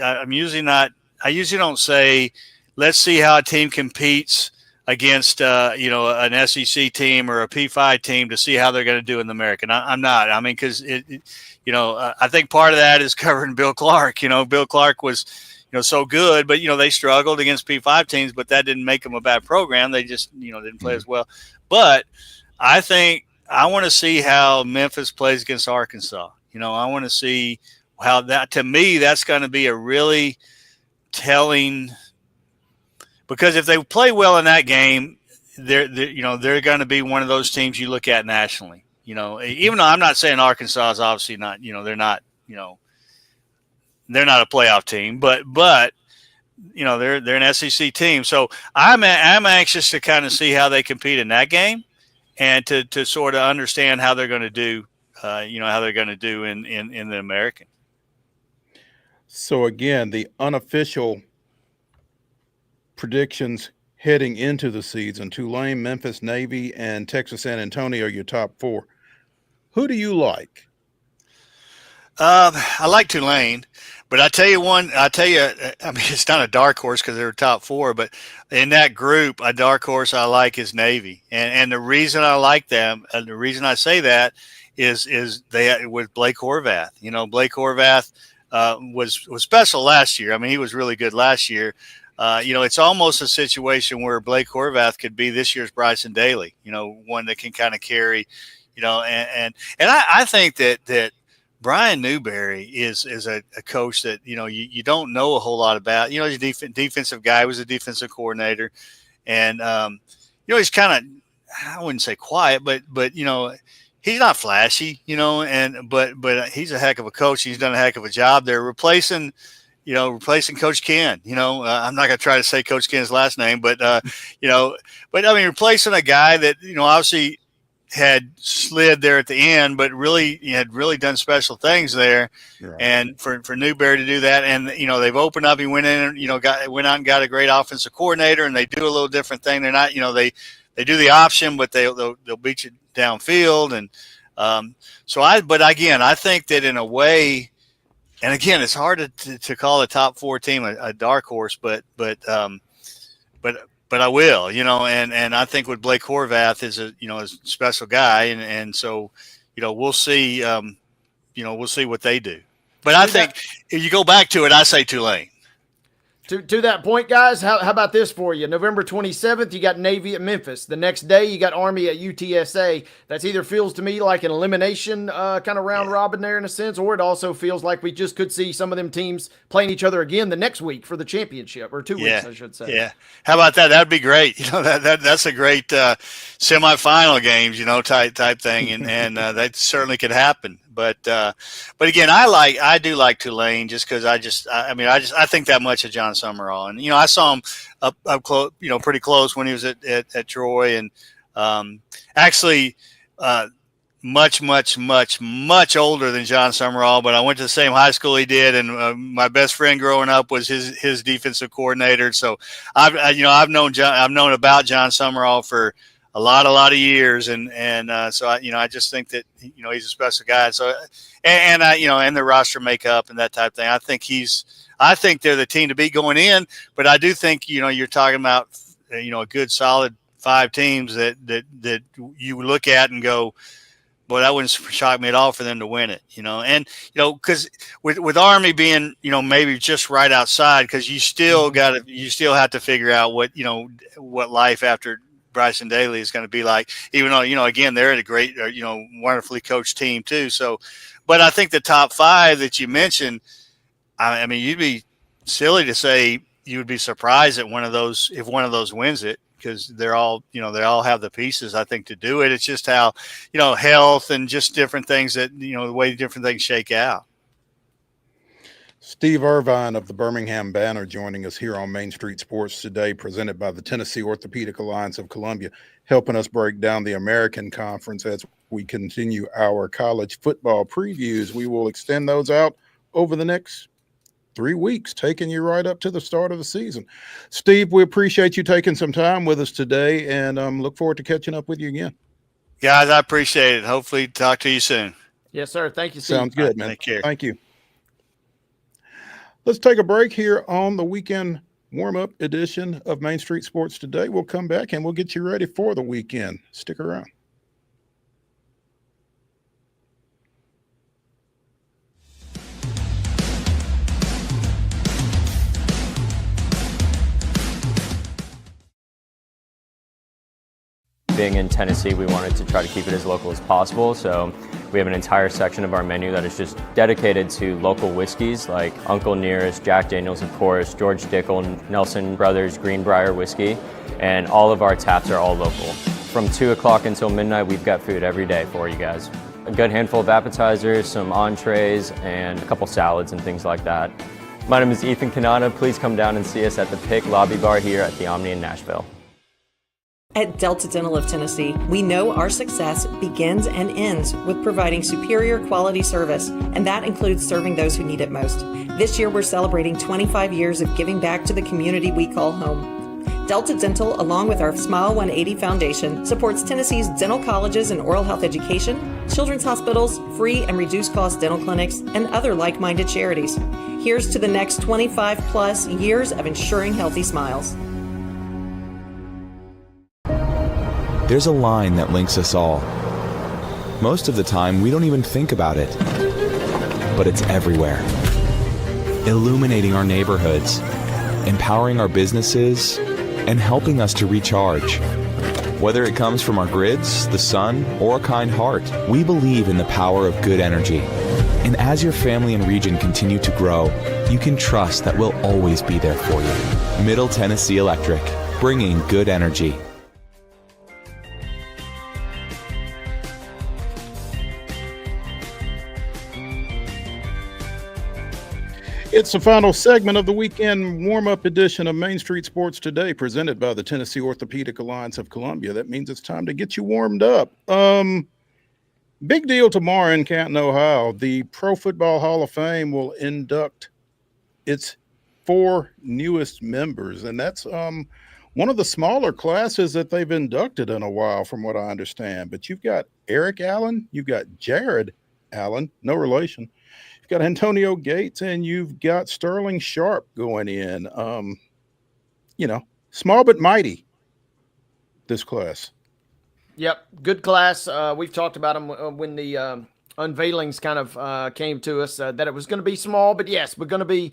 I'm usually not. I usually don't say, "Let's see how a team competes against an SEC team or a P5 team to see how they're going to do in the American." I'm not. I mean, because I think part of that is covering Bill Clark. Bill Clark was so good, but they struggled against P5 teams, but that didn't make them a bad program. They just didn't play as well. But I think I want to see how Memphis plays against Arkansas. I want to see how that, to me, that's going to be a really telling, because if they play well in that game, they're going to be one of those teams you look at nationally. Even though I'm not saying Arkansas is obviously not, they're not, they're not a playoff team, but they're an SEC team. So I'm anxious to kind of see how they compete in that game, and to sort of understand how they're going to do, how they're going to do in the American. So again, the unofficial predictions heading into the season: Tulane, Memphis, Navy, and Texas San Antonio are your top 4. Who do you like? I like Tulane, but I tell you, I mean, it's not a dark horse because they're top 4, but in that group, a dark horse I like is Navy. And the reason I like them, and the reason I say that is they, with Blake Horvath. Blake Horvath was special last year. I mean, he was really good last year. It's almost a situation where Blake Horvath could be this year's Bryson Daly, one that can kind of carry, and I think that Brian Newberry is a coach that, you don't know a whole lot about. He's a defensive guy, was a defensive coordinator, and, he's kind of, I wouldn't say quiet, but he's not flashy, but he's a heck of a coach. He's done a heck of a job there replacing Coach Ken. I'm not going to try to say Coach Ken's last name, but I mean, replacing a guy that, obviously had slid there at the end, but really had really done special things there. Right. And for Newberry to do that, and they've opened up. He went in, went out and got a great offensive coordinator, and they do a little different thing. They're not, they do the option, but they'll beat you downfield, and but again, I think that in a way. And again, it's hard to call a top 4 team a dark horse, but I will, and I think with Blake Horvath is a special guy, and so we'll see, we'll see what they do. But I think if you go back to it, I say Tulane. To that point, guys, how about this for you? November 27th, you got Navy at Memphis. The next day, you got Army at UTSA. That's either feels to me like an elimination kind of round robin there in a sense, or it also feels like we just could see some of them teams playing each other again the next week for the championship, or 2 weeks, I should say. Yeah. How about that? That'd be great. That's a great semifinal games, type thing, and that certainly could happen. But again, I do like Tulane just because I think that much of John Summerall, and I saw him up close, pretty close when he was at Troy, and actually much older than John Summerall. But I went to the same high school he did, and my best friend growing up was his defensive coordinator. So I've known about John Summerall for a lot of years, and so I just think that he's a special guy. So and the roster makeup and that type of thing. I think they're the team to beat going in. But I do think you're talking about a good solid 5 teams that you look at and go, boy, that wouldn't shock me at all for them to win it. And because with Army being maybe just right outside, because you still have to figure out what life after Bryson Daly is going to be like, even though, again, they're a great, wonderfully coached team too. So, but I think the top 5 that you mentioned, I mean, you'd be silly to say you would be surprised at one of those, if one of those wins it, because they're all, they all have the pieces, I think, to do it. It's just how, health and just different things that, the way different things shake out. Steve Irvine of the Birmingham Banner joining us here on Main Street Sports today, presented by the Tennessee Orthopedic Alliance of Columbia, helping us break down the American Conference as we continue our college football previews. We will extend those out over the next 3 weeks, taking you right up to the start of the season. Steve, we appreciate you taking some time with us today, and look forward to catching up with you again. Guys, I appreciate it. Hopefully talk to you soon. Yes, sir. Thank you, Steve. Sounds good, man. Take care. Thank you. Let's take a break here on the weekend warm-up edition of Main Street Sports Today. We'll come back and we'll get you ready for the weekend. Stick around. Being in Tennessee, we wanted to try to keep it as local as possible, so we have an entire section of our menu that is just dedicated to local whiskeys like Uncle Nearest, Jack Daniels, of course, George Dickel, Nelson Brothers, Greenbrier Whiskey, and all of our taps are all local. From 2 o'clock until midnight, we've got food every day for you guys. A good handful of appetizers, some entrees, and a couple salads and things like that. My name is Ethan Kanata. Please come down and see us at the PIC Lobby Bar here at the Omni in Nashville. At Delta Dental of Tennessee, we know our success begins and ends with providing superior quality service, and that includes serving those who need it most. This year, we're celebrating 25 years of giving back to the community we call home. Delta Dental, along with our Smile 180 Foundation, supports Tennessee's dental colleges and oral health education, children's hospitals, free and reduced cost dental clinics, and other like-minded charities. Here's to the next 25 plus years of ensuring healthy smiles. There's a line that links us all. Most of the time, we don't even think about it, but it's everywhere. Illuminating our neighborhoods, empowering our businesses, and helping us to recharge. Whether it comes from our grids, the sun, or a kind heart, we believe in the power of good energy. And as your family and region continue to grow, you can trust that we'll always be there for you. Middle Tennessee Electric, bringing good energy. It's the final segment of the weekend warm-up edition of Main Street Sports Today, presented by the Tennessee Orthopedic Alliance of Columbia. That means it's time to get you warmed up. Big deal tomorrow in Canton, Ohio. The Pro Football Hall of Fame will induct its 4 newest members, and that's one of the smaller classes that they've inducted in a while, from what I understand. But you've got Eric Allen, you've got Jared Allen, no relation. You've got Antonio Gates, and you've got Sterling Sharp going in. Small but mighty, this class. Yep, good class. We've talked about them when the unveilings kind of came to us, that it was going to be small, but yes, we're going to be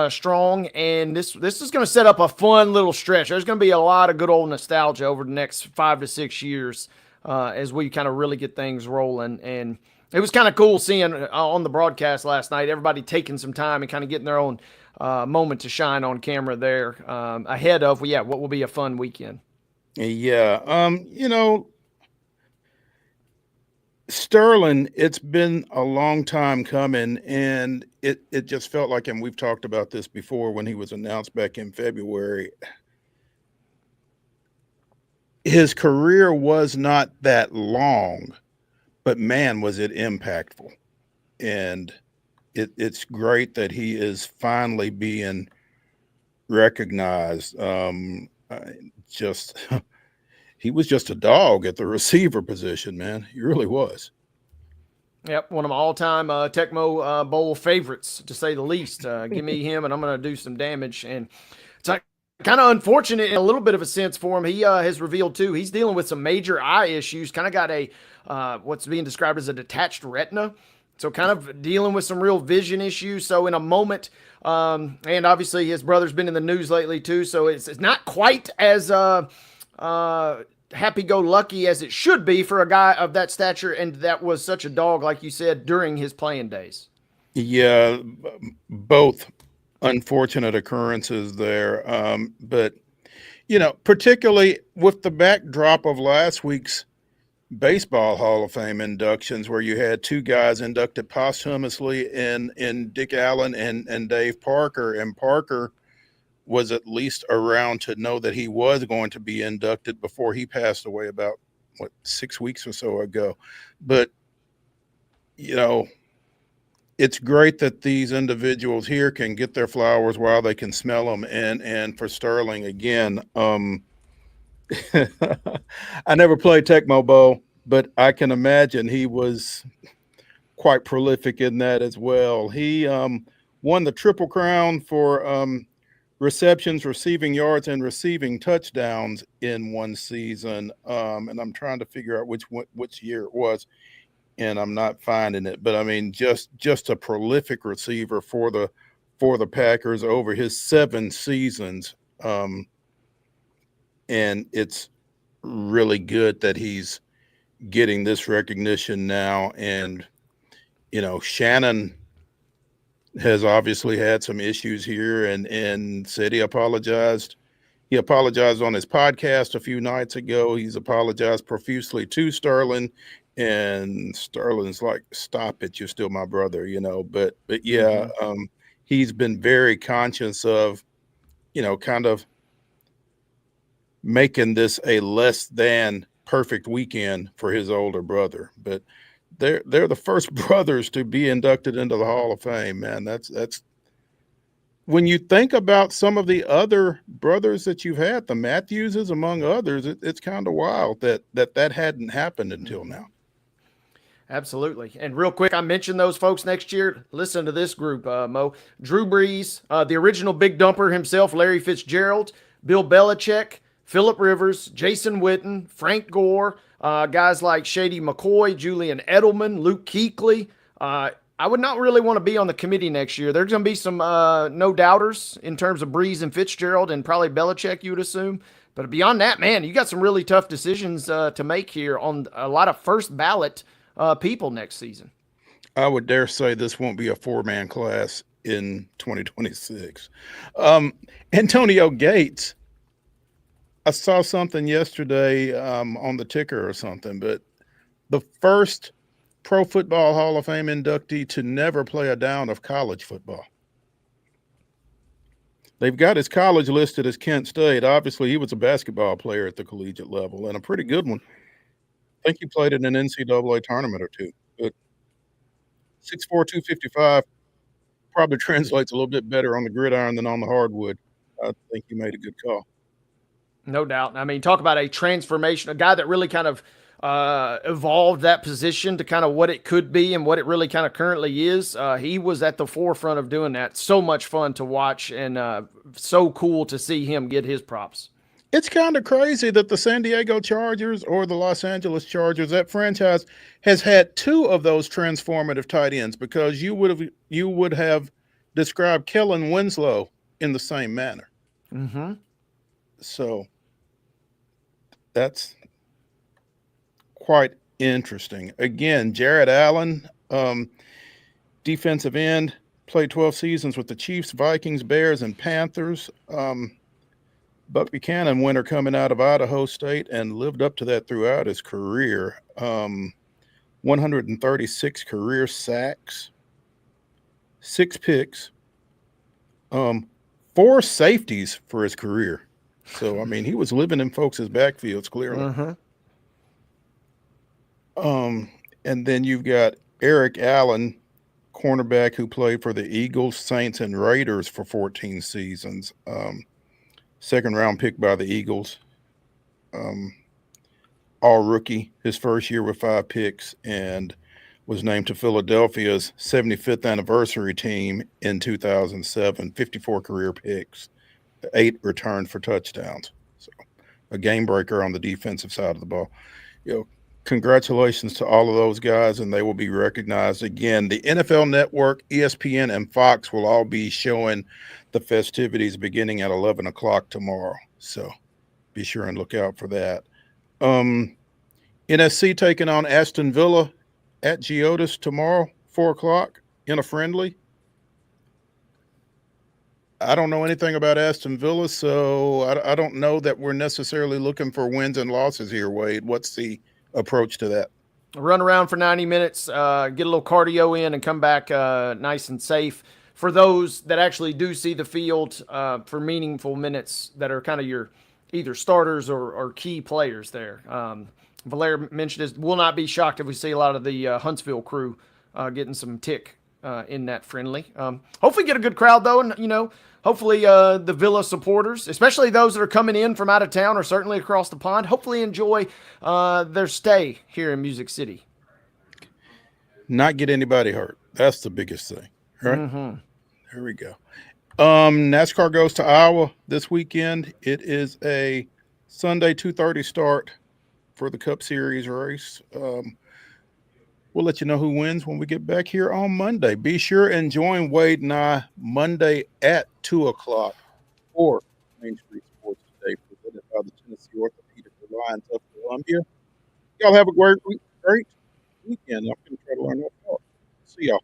strong, and this is going to set up a fun little stretch. There's going to be a lot of good old nostalgia over the next 5 to 6 years as we kind of really get things rolling. And it was kind of cool seeing on the broadcast last night, everybody taking some time and kind of getting their own moment to shine on camera there ahead of, what will be a fun weekend. Yeah. Sterling, it's been a long time coming, and it just felt like, and we've talked about this before when he was announced back in February, his career was not that long, but man, was it impactful. And it's great that he is finally being recognized. He was just a dog at the receiver position, man. He really was. Yep, one of my all-time Tecmo Bowl favorites, to say the least. Give me him, and I'm going to do some damage. And it's like kind of unfortunate in a little bit of a sense for him. He has revealed, too, he's dealing with some major eye issues, kind of got a what's being described as a detached retina. So kind of dealing with some real vision issues. So in a moment, and obviously his brother's been in the news lately, too, so it's not quite as happy-go-lucky as it should be for a guy of that stature, and that was such a dog, like you said, during his playing days. Yeah, both unfortunate occurrences there. But, particularly with the backdrop of last week's Baseball Hall of Fame inductions, where you had 2 guys inducted posthumously in Dick Allen and Dave Parker, and Parker was at least around to know that he was going to be inducted before he passed away about 6 weeks or so ago. But it's great that these individuals here can get their flowers while they can smell them. And for Sterling, again, I never played Tecmo Bowl, but I can imagine he was quite prolific in that as well. He won the Triple Crown for receptions, receiving yards, and receiving touchdowns in one season. And I'm trying to figure out which year it was, and I'm not finding it. But I mean, just a prolific receiver for the Packers over his 7 seasons. And it's really good that he's getting this recognition now. And, Shannon has obviously had some issues here and said he apologized, He apologized on his podcast a few nights ago. He's apologized profusely to Sterling, and Sterling's like, "Stop it, you're still my brother," But yeah, he's been very conscious of, kind of making this a less than perfect weekend for his older brother. But they're the first brothers to be inducted into the Hall of Fame, man. That's when you think about some of the other brothers that you've had, the Matthewses among others, it's kind of wild that hadn't happened until now. Absolutely. And real quick, I mentioned those folks next year. Listen to this group, Mo. Drew Brees, the original Big Dumper himself, Larry Fitzgerald, Bill Belichick, Phillip Rivers, Jason Witten, Frank Gore, guys like Shady McCoy, Julian Edelman, Luke Kuechly. I would not really want to be on the committee next year. There's going to be some no-doubters in terms of Brees and Fitzgerald and probably Belichick, you would assume. But beyond that, man, you got some really tough decisions to make here on a lot of first ballot people next season. I would dare say this won't be a four-man class in 2026. Antonio Gates, I saw something yesterday on the ticker or something, but the first Pro Football Hall of Fame inductee to never play a down of college football. They've got his college listed as Kent State. Obviously, he was a basketball player at the collegiate level and a pretty good one. I think he played in an NCAA tournament or two. But 6'4", 255 probably translates a little bit better on the gridiron than on the hardwood. I think he made a good call. No doubt. I mean, talk about a transformation, a guy that really kind of evolved that position to kind of what it could be and what it really kind of currently is. He was at the forefront of doing that. So much fun to watch and so cool to see him get his props. It's kind of crazy that the San Diego Chargers or the Los Angeles Chargers, that franchise has had two of those transformative tight ends, because you would have described Kellen Winslow in the same manner. Mm-hmm. So that's quite interesting. Again, Jared Allen, defensive end, played 12 seasons with the Chiefs, Vikings, Bears, and Panthers. Buck Buchanan, winner coming out of Idaho State, and lived up to that throughout his career. 136 career sacks, 6 picks, 4 safeties for his career. So, I mean, he was living in folks' backfields, clearly. And then you've got Eric Allen, cornerback, who played for the Eagles, Saints, and Raiders for 14 seasons. Second round pick by the Eagles. All rookie his first year with 5 picks, and was named to Philadelphia's 75th anniversary team in 2007. 54 career picks, 8 returned for touchdowns. So a game breaker on the defensive side of the ball. Congratulations to all of those guys, and they will be recognized again. The NFL Network, ESPN, and Fox will all be showing the festivities beginning at 11 o'clock tomorrow. So be sure and look out for that. NSC taking on Aston Villa at Geodis tomorrow, 4 o'clock in a friendly. I don't know anything about Aston Villa, so I don't know that we're necessarily looking for wins and losses here, Wade. What's the approach to that? Run around for 90 minutes, get a little cardio in, and come back nice and safe. For those that actually do see the field for meaningful minutes, that are kind of your either starters or key players there. Valaire mentioned this. Will not be shocked if we see a lot of the Huntsville crew getting some tick in that friendly. Hopefully get a good crowd, though, and, hopefully the Villa supporters, especially those that are coming in from out of town or certainly across the pond, hopefully enjoy their stay here in Music City. Not get anybody hurt. That's the biggest thing, right? Mm-hmm. There we go. NASCAR goes to Iowa this weekend. It is a Sunday 2:30 start for the Cup Series race. We'll let you know who wins when we get back here on Monday. Be sure and join Wade and I Monday at 2 o'clock for Main Street Sports Today, presented by the Tennessee Orthopedic Alliance of Columbia. Y'all have a great weekend. I'm going to try to learn that. See y'all.